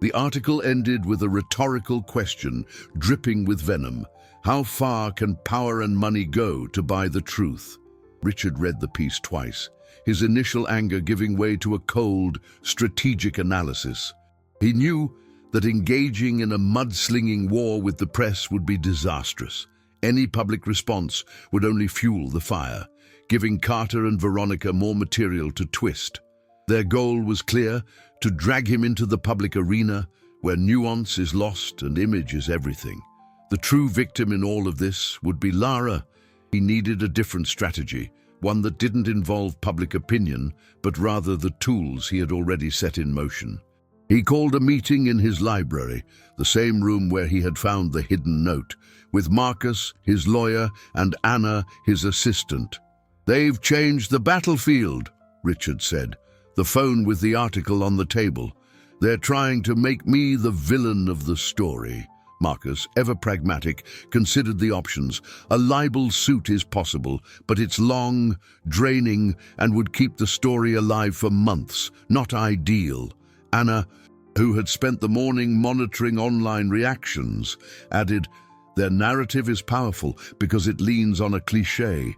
The article ended with a rhetorical question, dripping with venom. How far can power and money go to buy the truth? Richard read the piece twice, his initial anger giving way to a cold, strategic analysis. He knew that engaging in a mudslinging war with the press would be disastrous. Any public response would only fuel the fire, giving Carter and Veronica more material to twist. Their goal was clear: to drag him into the public arena, where nuance is lost and image is everything. The true victim in all of this would be Lara. He needed a different strategy, one that didn't involve public opinion, but rather the tools he had already set in motion. He called a meeting in his library, the same room where he had found the hidden note, with Marcus, his lawyer, and Anna, his assistant. "They've changed the battlefield," Richard said, the phone with the article on the table. "They're trying to make me the villain of the story." Marcus, ever pragmatic, considered the options. A libel suit is possible, but it's long, draining, and would keep the story alive for months. Not ideal. Anna, who had spent the morning monitoring online reactions, added, "Their narrative is powerful because it leans on a cliché.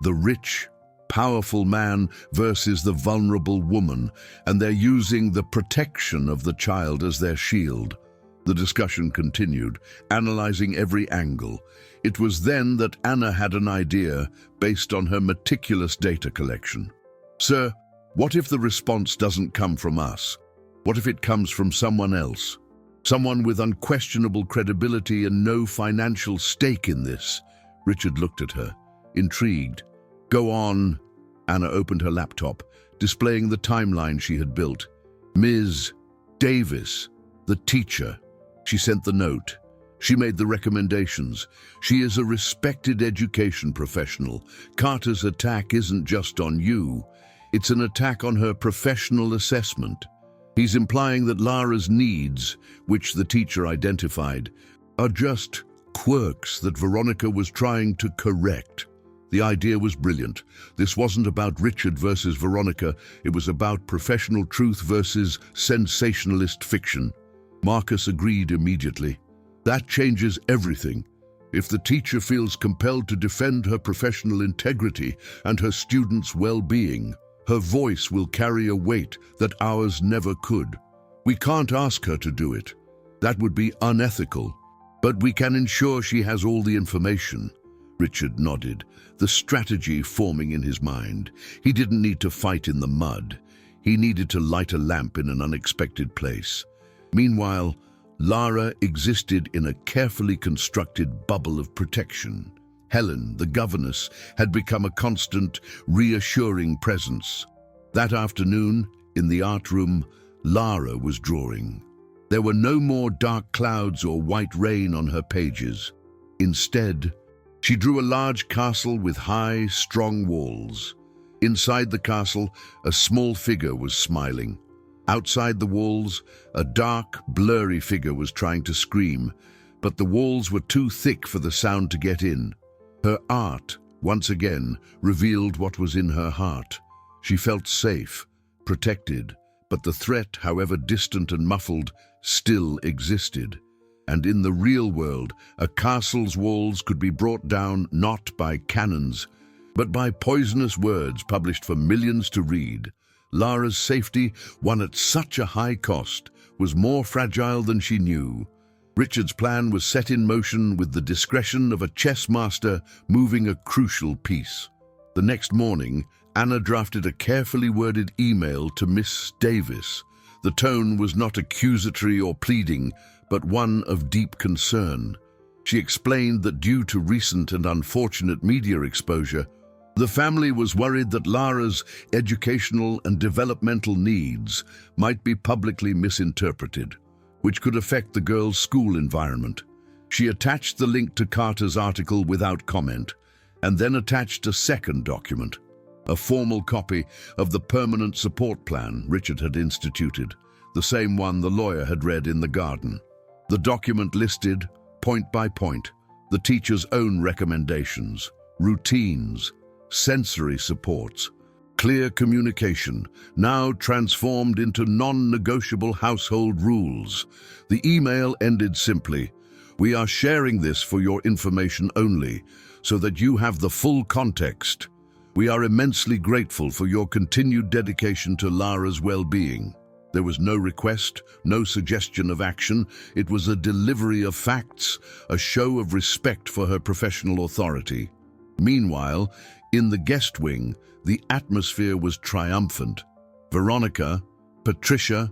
The rich, powerful man versus the vulnerable woman, and they're using the protection of the child as their shield." The discussion continued, analyzing every angle. It was then that Anna had an idea based on her meticulous data collection. "Sir, what if the response doesn't come from us? What if it comes from someone else? Someone with unquestionable credibility and no financial stake in this?" Richard looked at her, intrigued. "Go on." Anna opened her laptop, displaying the timeline she had built. "Ms. Davis, the teacher." She sent the note. She made the recommendations. She is a respected education professional. Carter's attack isn't just on you. It's an attack on her professional assessment. He's implying that Lara's needs, which the teacher identified, are just quirks that Veronica was trying to correct. The idea was brilliant. This wasn't about Richard versus Veronica. It was about professional truth versus sensationalist fiction. Marcus agreed immediately. That changes everything. If the teacher feels compelled to defend her professional integrity and her students' well-being, her voice will carry a weight that ours never could. We can't ask her to do it. That would be unethical. But we can ensure she has all the information. Richard nodded, the strategy forming in his mind. He didn't need to fight in the mud. He needed to light a lamp in an unexpected place. Meanwhile, Lara existed in a carefully constructed bubble of protection. Helen, the governess, had become a constant, reassuring presence. That afternoon, in the art room, Lara was drawing. There were no more dark clouds or white rain on her pages. Instead, she drew a large castle with high, strong walls. Inside the castle, a small figure was smiling. Outside the walls, a dark, blurry figure was trying to scream, but the walls were too thick for the sound to get in. Her art, once again, revealed what was in her heart. She felt safe, protected, but the threat, however distant and muffled, still existed. And in the real world, a castle's walls could be brought down not by cannons, but by poisonous words published for millions to read. Lara's safety, won at such a high cost, was more fragile than she knew. Richard's plan was set in motion with the discretion of a chess master moving a crucial piece. The next morning, Anna drafted a carefully worded email to Miss Davis. The tone was not accusatory or pleading, but one of deep concern. She explained that due to recent and unfortunate media exposure, the family was worried that Lara's educational and developmental needs might be publicly misinterpreted, which could affect the girl's school environment. She attached the link to Carter's article without comment, and then attached a second document, a formal copy of the permanent support plan Richard had instituted, the same one the lawyer had read in the garden. The document listed, point by point, the teacher's own recommendations, routines, sensory supports, clear communication, now transformed into non-negotiable household rules. The email ended simply, "We are sharing this for your information only, so that you have the full context. We are immensely grateful for your continued dedication to Lara's well-being." There was no request, no suggestion of action. It was a delivery of facts, a show of respect for her professional authority. Meanwhile, in the guest wing, the atmosphere was triumphant. Veronica, Patricia,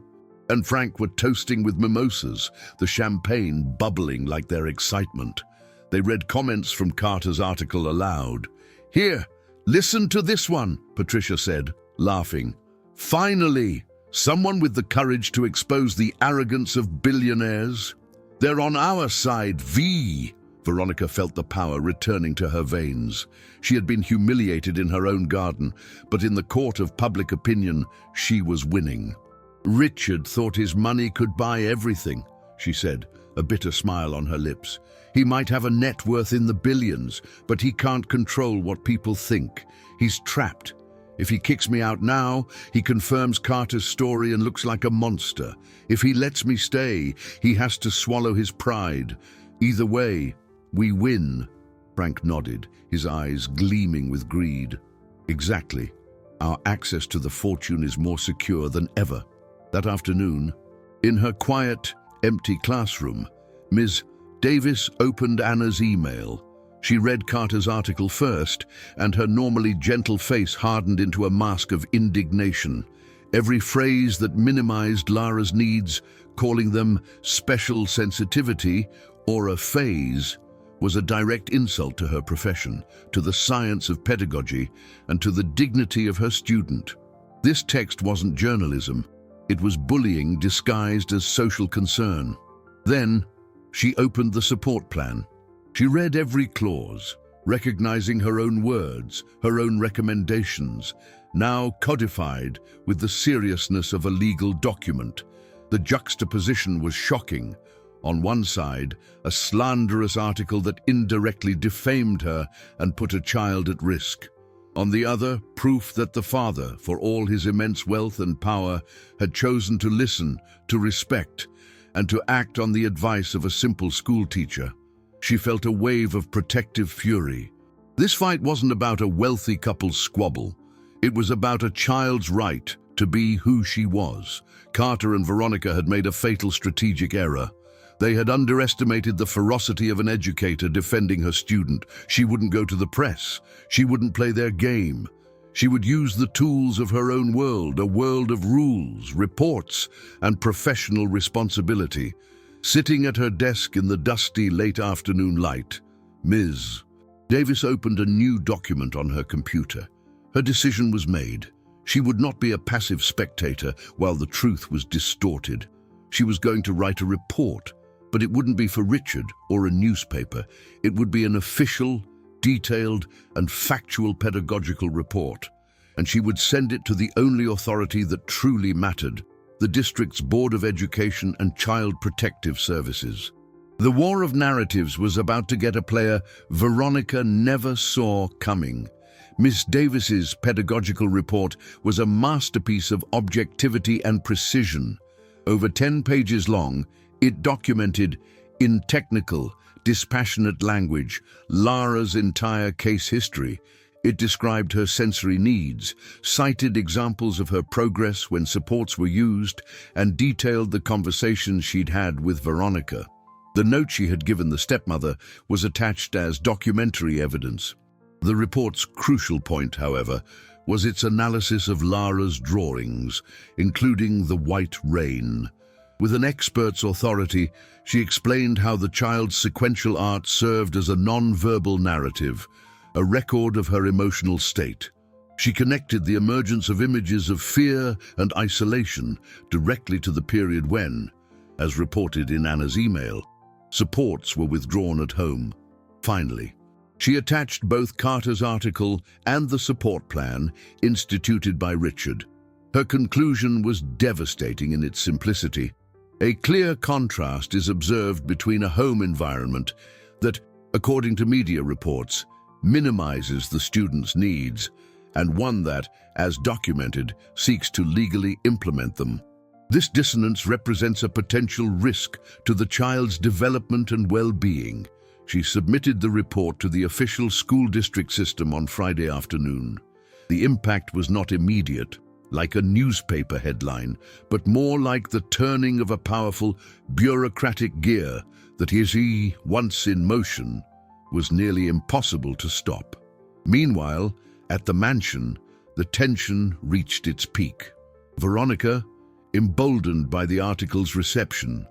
and Frank were toasting with mimosas, the champagne bubbling like their excitement. They read comments from Carter's article aloud. "Here, listen to this one," Patricia said, laughing. "Finally, someone with the courage to expose the arrogance of billionaires. They're on our side, V." Veronica felt the power returning to her veins. She had been humiliated in her own garden, but in the court of public opinion, she was winning. "Richard thought his money could buy everything," she said, a bitter smile on her lips. "He might have a net worth in the billions, but he can't control what people think. He's trapped. If he kicks me out now, he confirms Carter's story and looks like a monster. If he lets me stay, he has to swallow his pride. Either way, we win." Frank nodded, his eyes gleaming with greed. "Exactly. Our access to the fortune is more secure than ever." That afternoon, in her quiet, empty classroom, Ms. Davis opened Anna's email. She read Carter's article first, and her normally gentle face hardened into a mask of indignation. Every phrase that minimized Lara's needs, calling them special sensitivity or a phase, was a direct insult to her profession, to the science of pedagogy, and to the dignity of her student. This text wasn't journalism. It was bullying disguised as social concern. Then, she opened the support plan. She read every clause, recognizing her own words, her own recommendations, now codified with the seriousness of a legal document. The juxtaposition was shocking. On one side, a slanderous article that indirectly defamed her and put a child at risk. On the other, proof that the father, for all his immense wealth and power, had chosen to listen, to respect, and to act on the advice of a simple schoolteacher. She felt a wave of protective fury. This fight wasn't about a wealthy couple's squabble. It was about a child's right to be who she was. Carter and Veronica had made a fatal strategic error. They had underestimated the ferocity of an educator defending her student. She wouldn't go to the press. She wouldn't play their game. She would use the tools of her own world, a world of rules, reports, and professional responsibility. Sitting at her desk in the dusty late afternoon light, Ms. Davis opened a new document on her computer. Her decision was made. She would not be a passive spectator while the truth was distorted. She was going to write a report, but it wouldn't be for Richard or a newspaper. It would be an official, detailed, and factual pedagogical report, and she would send it to the only authority that truly mattered, the district's Board of Education and Child Protective Services. The war of narratives was about to get a player Veronica never saw coming. Miss Davis's pedagogical report was a masterpiece of objectivity and precision. Over 10 pages long, it documented, in technical, dispassionate language, Lara's entire case history. It described her sensory needs, cited examples of her progress when supports were used, and detailed the conversations she'd had with Veronica. The note she had given the stepmother was attached as documentary evidence. The report's crucial point, however, was its analysis of Lara's drawings, including the white rain. With an expert's authority, she explained how the child's sequential art served as a non-verbal narrative, a record of her emotional state. She connected the emergence of images of fear and isolation directly to the period when, as reported in Anna's email, supports were withdrawn at home. Finally, she attached both Carter's article and the support plan instituted by Richard. Her conclusion was devastating in its simplicity. A clear contrast is observed between a home environment that, according to media reports, minimizes the student's needs, and one that, as documented, seeks to legally implement them. This dissonance represents a potential risk to the child's development and well-being. She submitted the report to the official school district system on Friday afternoon. The impact was not immediate, like a newspaper headline, but more like the turning of a powerful bureaucratic gear that, once in motion, was nearly impossible to stop. Meanwhile, at the mansion, the tension reached its peak. Veronica, emboldened by the article's reception,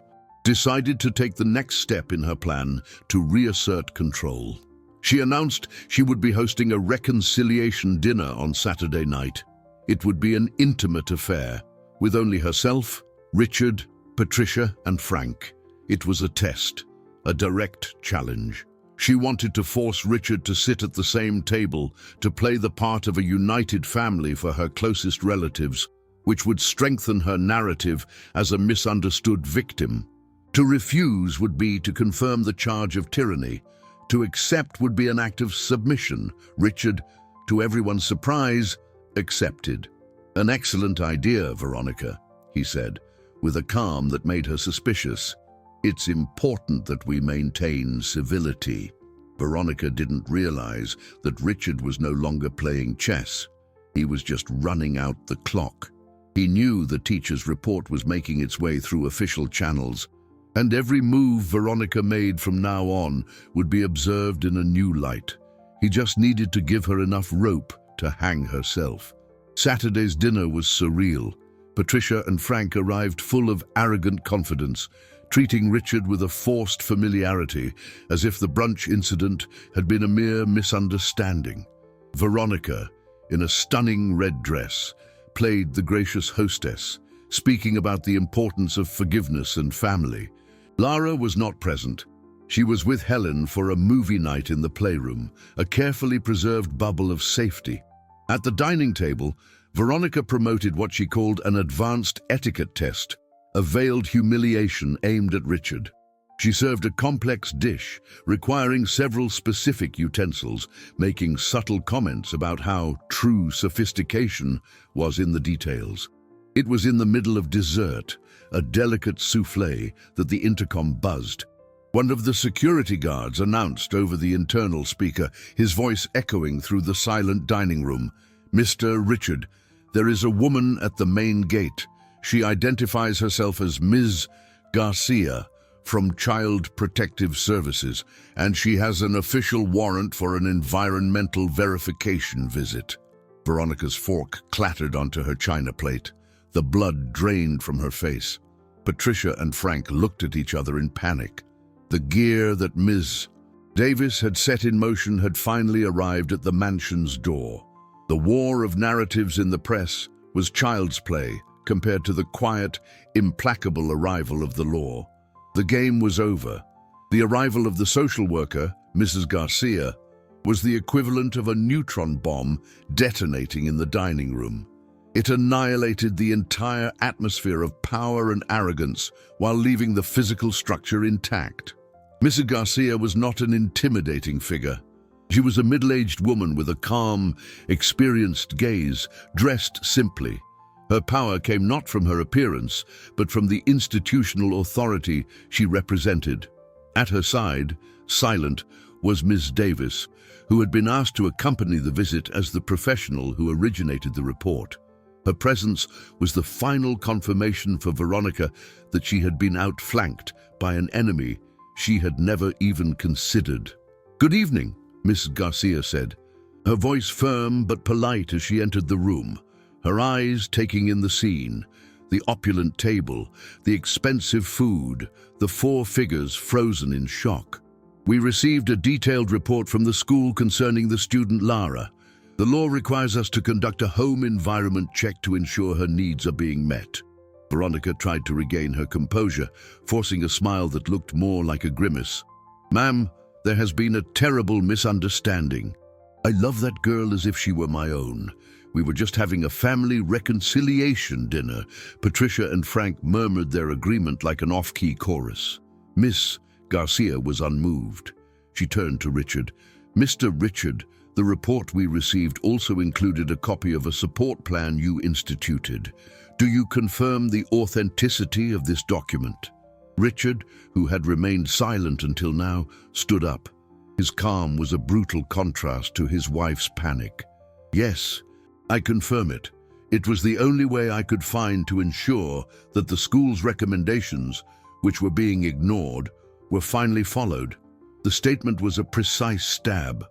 decided to take the next step in her plan to reassert control. She announced she would be hosting a reconciliation dinner on Saturday night. It would be an intimate affair, with only herself, Richard, Patricia, and Frank. It was a test, a direct challenge. She wanted to force Richard to sit at the same table, to play the part of a united family for her closest relatives, which would strengthen her narrative as a misunderstood victim. To refuse would be to confirm the charge of tyranny. To accept would be an act of submission. Richard, to everyone's surprise, accepted. "An excellent idea, Veronica," he said, with a calm that made her suspicious. "It's important that we maintain civility." Veronica didn't realize that Richard was no longer playing chess. He was just running out the clock. He knew the teacher's report was making its way through official channels, and every move Veronica made from now on would be observed in a new light. He just needed to give her enough rope to hang herself. Saturday's dinner was surreal. Patricia and Frank arrived full of arrogant confidence, treating Richard with a forced familiarity, as if the brunch incident had been a mere misunderstanding. Veronica, in a stunning red dress, played the gracious hostess, speaking about the importance of forgiveness and family. Lara was not present. She was with Helen for a movie night in the playroom, a carefully preserved bubble of safety. At the dining table, Veronica promoted what she called an advanced etiquette test, a veiled humiliation aimed at Richard. She served a complex dish, requiring several specific utensils, making subtle comments about how true sophistication was in the details. It was in the middle of dessert, a delicate soufflé, that the intercom buzzed. One of the security guards announced over the internal speaker, his voice echoing through the silent dining room, "Mr. Richard, there is a woman at the main gate. She identifies herself as Ms. Garcia from Child Protective Services, and she has an official warrant for an environmental verification visit." Veronica's fork clattered onto her china plate. The blood drained from her face. Patricia and Frank looked at each other in panic. The gear that Ms. Davis had set in motion had finally arrived at the mansion's door. The war of narratives in the press was child's play compared to the quiet, implacable arrival of the law. The game was over. The arrival of the social worker, Mrs. Garcia, was the equivalent of a neutron bomb detonating in the dining room. It annihilated the entire atmosphere of power and arrogance while leaving the physical structure intact. Mrs. Garcia was not an intimidating figure. She was a middle-aged woman with a calm, experienced gaze, dressed simply. Her power came not from her appearance, but from the institutional authority she represented. At her side, silent, was Miss Davis, who had been asked to accompany the visit as the professional who originated the report. Her presence was the final confirmation for Veronica that she had been outflanked by an enemy she had never even considered. "Good evening," Miss Garcia said, her voice firm but polite as she entered the room, her eyes taking in the scene, the opulent table, the expensive food, the four figures frozen in shock. "We received a detailed report from the school concerning the student Lara. The law requires us to conduct a home environment check to ensure her needs are being met." Veronica tried to regain her composure, forcing a smile that looked more like a grimace. "Ma'am, there has been a terrible misunderstanding. I love that girl as if she were my own. We were just having a family reconciliation dinner." Patricia and Frank murmured their agreement like an off-key chorus. Miss Garcia was unmoved. She turned to Richard. "Mr. Richard, the report we received also included a copy of a support plan you instituted. Do you confirm the authenticity of this document?" Richard, who had remained silent until now, stood up. His calm was a brutal contrast to his wife's panic. "Yes, I confirm it. It was the only way I could find to ensure that the school's recommendations, which were being ignored, were finally followed." The statement was a precise stab.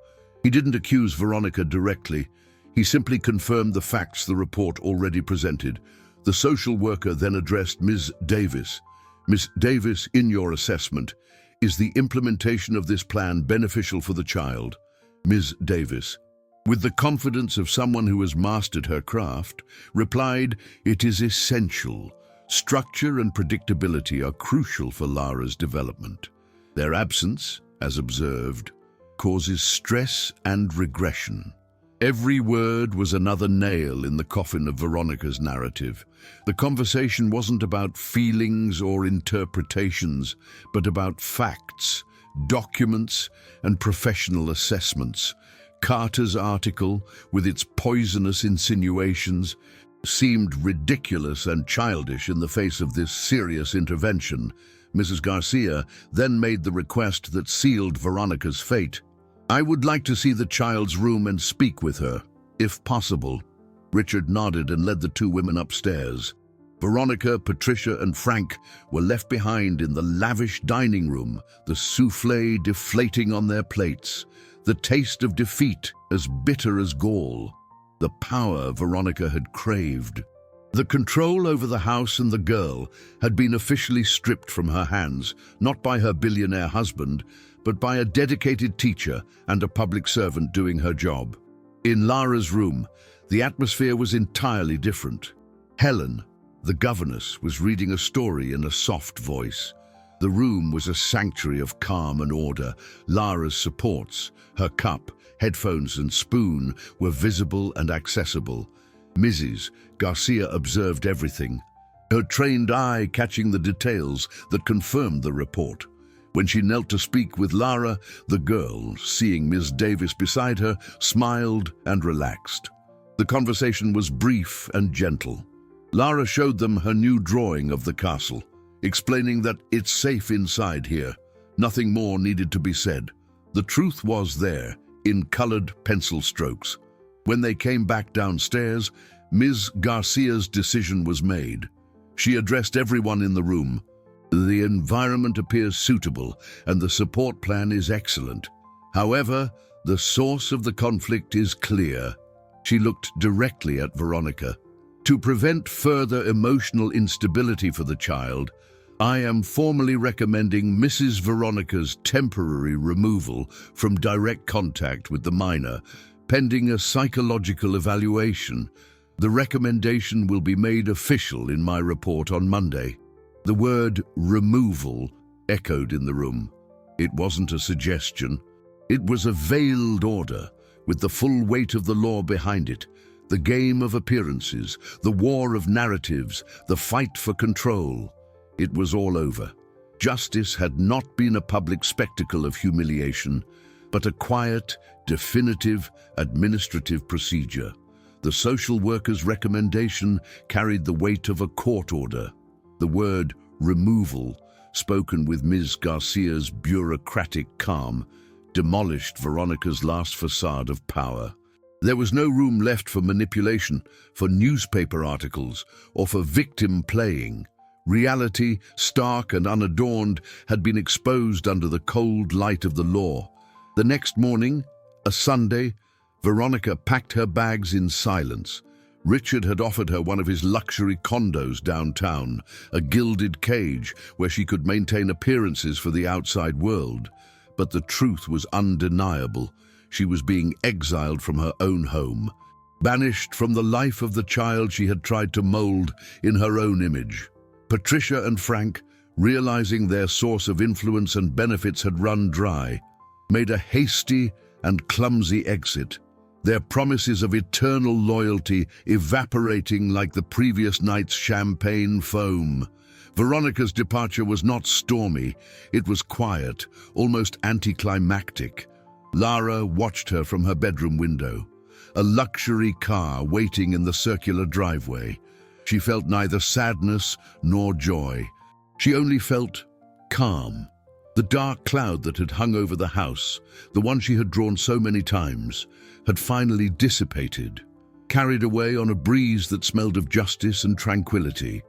He didn't accuse Veronica directly. He simply confirmed the facts the report already presented. The social worker then addressed Ms. Davis. "Ms. Davis, in your assessment, is the implementation of this plan beneficial for the child?" Ms. Davis, with the confidence of someone who has mastered her craft, replied, "It is essential. Structure and predictability are crucial for Lara's development. Their absence, as observed, causes stress and regression." Every word was another nail in the coffin of Veronica's narrative. The conversation wasn't about feelings or interpretations, but about facts, documents, and professional assessments. Carter's article, with its poisonous insinuations, seemed ridiculous and childish in the face of this serious intervention. Mrs. Garcia then made the request that sealed Veronica's fate. "I would like to see the child's room and speak with her, if possible." Richard nodded and led the two women upstairs. Veronica, Patricia, and Frank were left behind in the lavish dining room, the soufflé deflating on their plates, the taste of defeat as bitter as gall, the power Veronica had craved. The control over the house and the girl had been officially stripped from her hands, not by her billionaire husband, but by a dedicated teacher and a public servant doing her job. In Lara's room, the atmosphere was entirely different. Helen, the governess, was reading a story in a soft voice. The room was a sanctuary of calm and order. Lara's supports, her cup, headphones and spoon, were visible and accessible. Mrs. Garcia observed everything, her trained eye catching the details that confirmed the report. When she knelt to speak with Lara, the girl, seeing Ms. Davis beside her, smiled and relaxed. The conversation was brief and gentle. Lara showed them her new drawing of the castle, explaining that it's safe inside here. Nothing more needed to be said. The truth was there, in colored pencil strokes. When they came back downstairs, Ms. Garcia's decision was made. She addressed everyone in the room. "The environment appears suitable, and the support plan is excellent. However, the source of the conflict is clear." She looked directly at Veronica. "To prevent further emotional instability for the child, I am formally recommending Mrs. Veronica's temporary removal from direct contact with the minor, pending a psychological evaluation. The recommendation will be made official in my report on Monday." The word removal echoed in the room. It wasn't a suggestion. It was a veiled order, with the full weight of the law behind it. The game of appearances, the war of narratives, the fight for control. It was all over. Justice had not been a public spectacle of humiliation. but a quiet, definitive, administrative procedure. The social worker's recommendation carried the weight of a court order. The word removal, spoken with Ms. Garcia's bureaucratic calm, demolished Veronica's last facade of power. There was no room left for manipulation, for newspaper articles, or for victim playing. Reality, stark and unadorned, had been exposed under the cold light of the law. The next morning, a Sunday, Veronica packed her bags in silence. Richard had offered her one of his luxury condos downtown, a gilded cage where she could maintain appearances for the outside world. But the truth was undeniable. She was being exiled from her own home, banished from the life of the child she had tried to mold in her own image. Patricia and Frank, realizing their source of influence and benefits had run dry, made a hasty and clumsy exit, their promises of eternal loyalty evaporating like the previous night's champagne foam. Veronica's departure was not stormy, it was quiet, almost anticlimactic. Lara watched her from her bedroom window, a luxury car waiting in the circular driveway. She felt neither sadness nor joy. She only felt calm. The dark cloud that had hung over the house, the one she had drawn so many times, had finally dissipated, carried away on a breeze that smelled of justice and tranquility.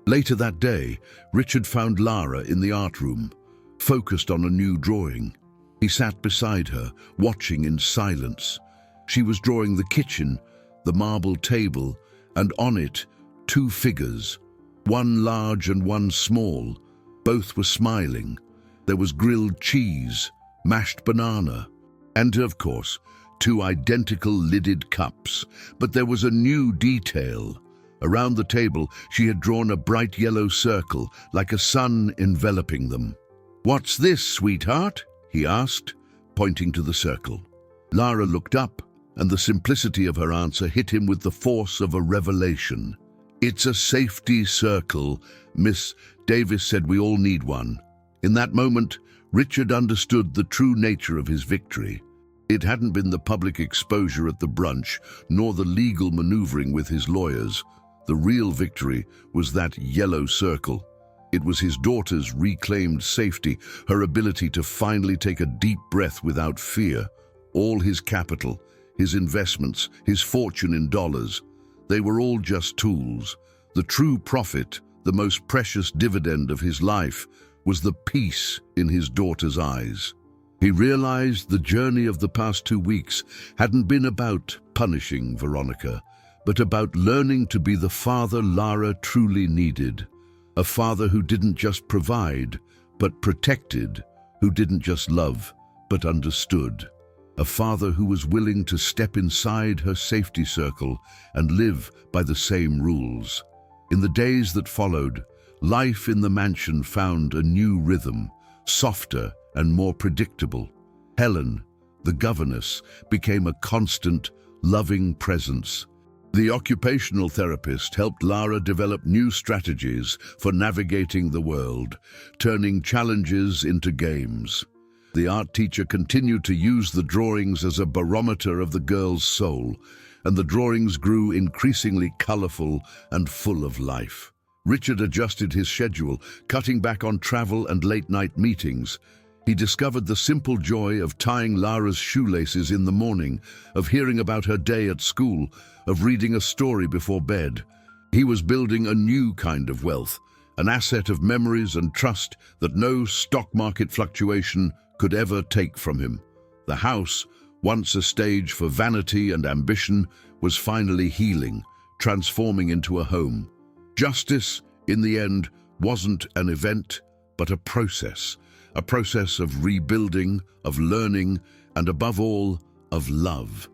Later that day, Richard found Lara in the art room, focused on a new drawing. He sat beside her, watching in silence. She was drawing the kitchen, the marble table, and on it, two figures, one large and one small. Both were smiling. There was grilled cheese, mashed banana, and, of course, two identical lidded cups. But there was a new detail. Around the table, she had drawn a bright yellow circle, like a sun enveloping them. "What's this, sweetheart?" he asked, pointing to the circle. Lara looked up, and the simplicity of her answer hit him with the force of a revelation. "It's a safety circle. Miss Davis said we all need one." In that moment, Richard understood the true nature of his victory. It hadn't been the public exposure at the brunch, nor the legal maneuvering with his lawyers. The real victory was that yellow circle. It was his daughter's reclaimed safety, her ability to finally take a deep breath without fear. All his capital, his investments, his fortune in dollars, they were all just tools. The true profit, the most precious dividend of his life, was the peace in his daughter's eyes. He realized the journey of the past 2 weeks hadn't been about punishing Veronica, but about learning to be the father Lara truly needed. A father who didn't just provide, but protected, who didn't just love, but understood. A father who was willing to step inside her safety circle and live by the same rules. In the days that followed, life in the mansion found a new rhythm, softer and more predictable. Helen, the governess, became a constant, loving presence. The occupational therapist helped Lara develop new strategies for navigating the world, turning challenges into games. The art teacher continued to use the drawings as a barometer of the girl's soul, and the drawings grew increasingly colorful and full of life. Richard adjusted his schedule, cutting back on travel and late-night meetings. He discovered the simple joy of tying Lara's shoelaces in the morning, of hearing about her day at school, of reading a story before bed. He was building a new kind of wealth, an asset of memories and trust that no stock market fluctuation could ever take from him. The house, once a stage for vanity and ambition, was finally healing, transforming into a home. Justice, in the end, wasn't an event, but a process of rebuilding, of learning, and above all, of love.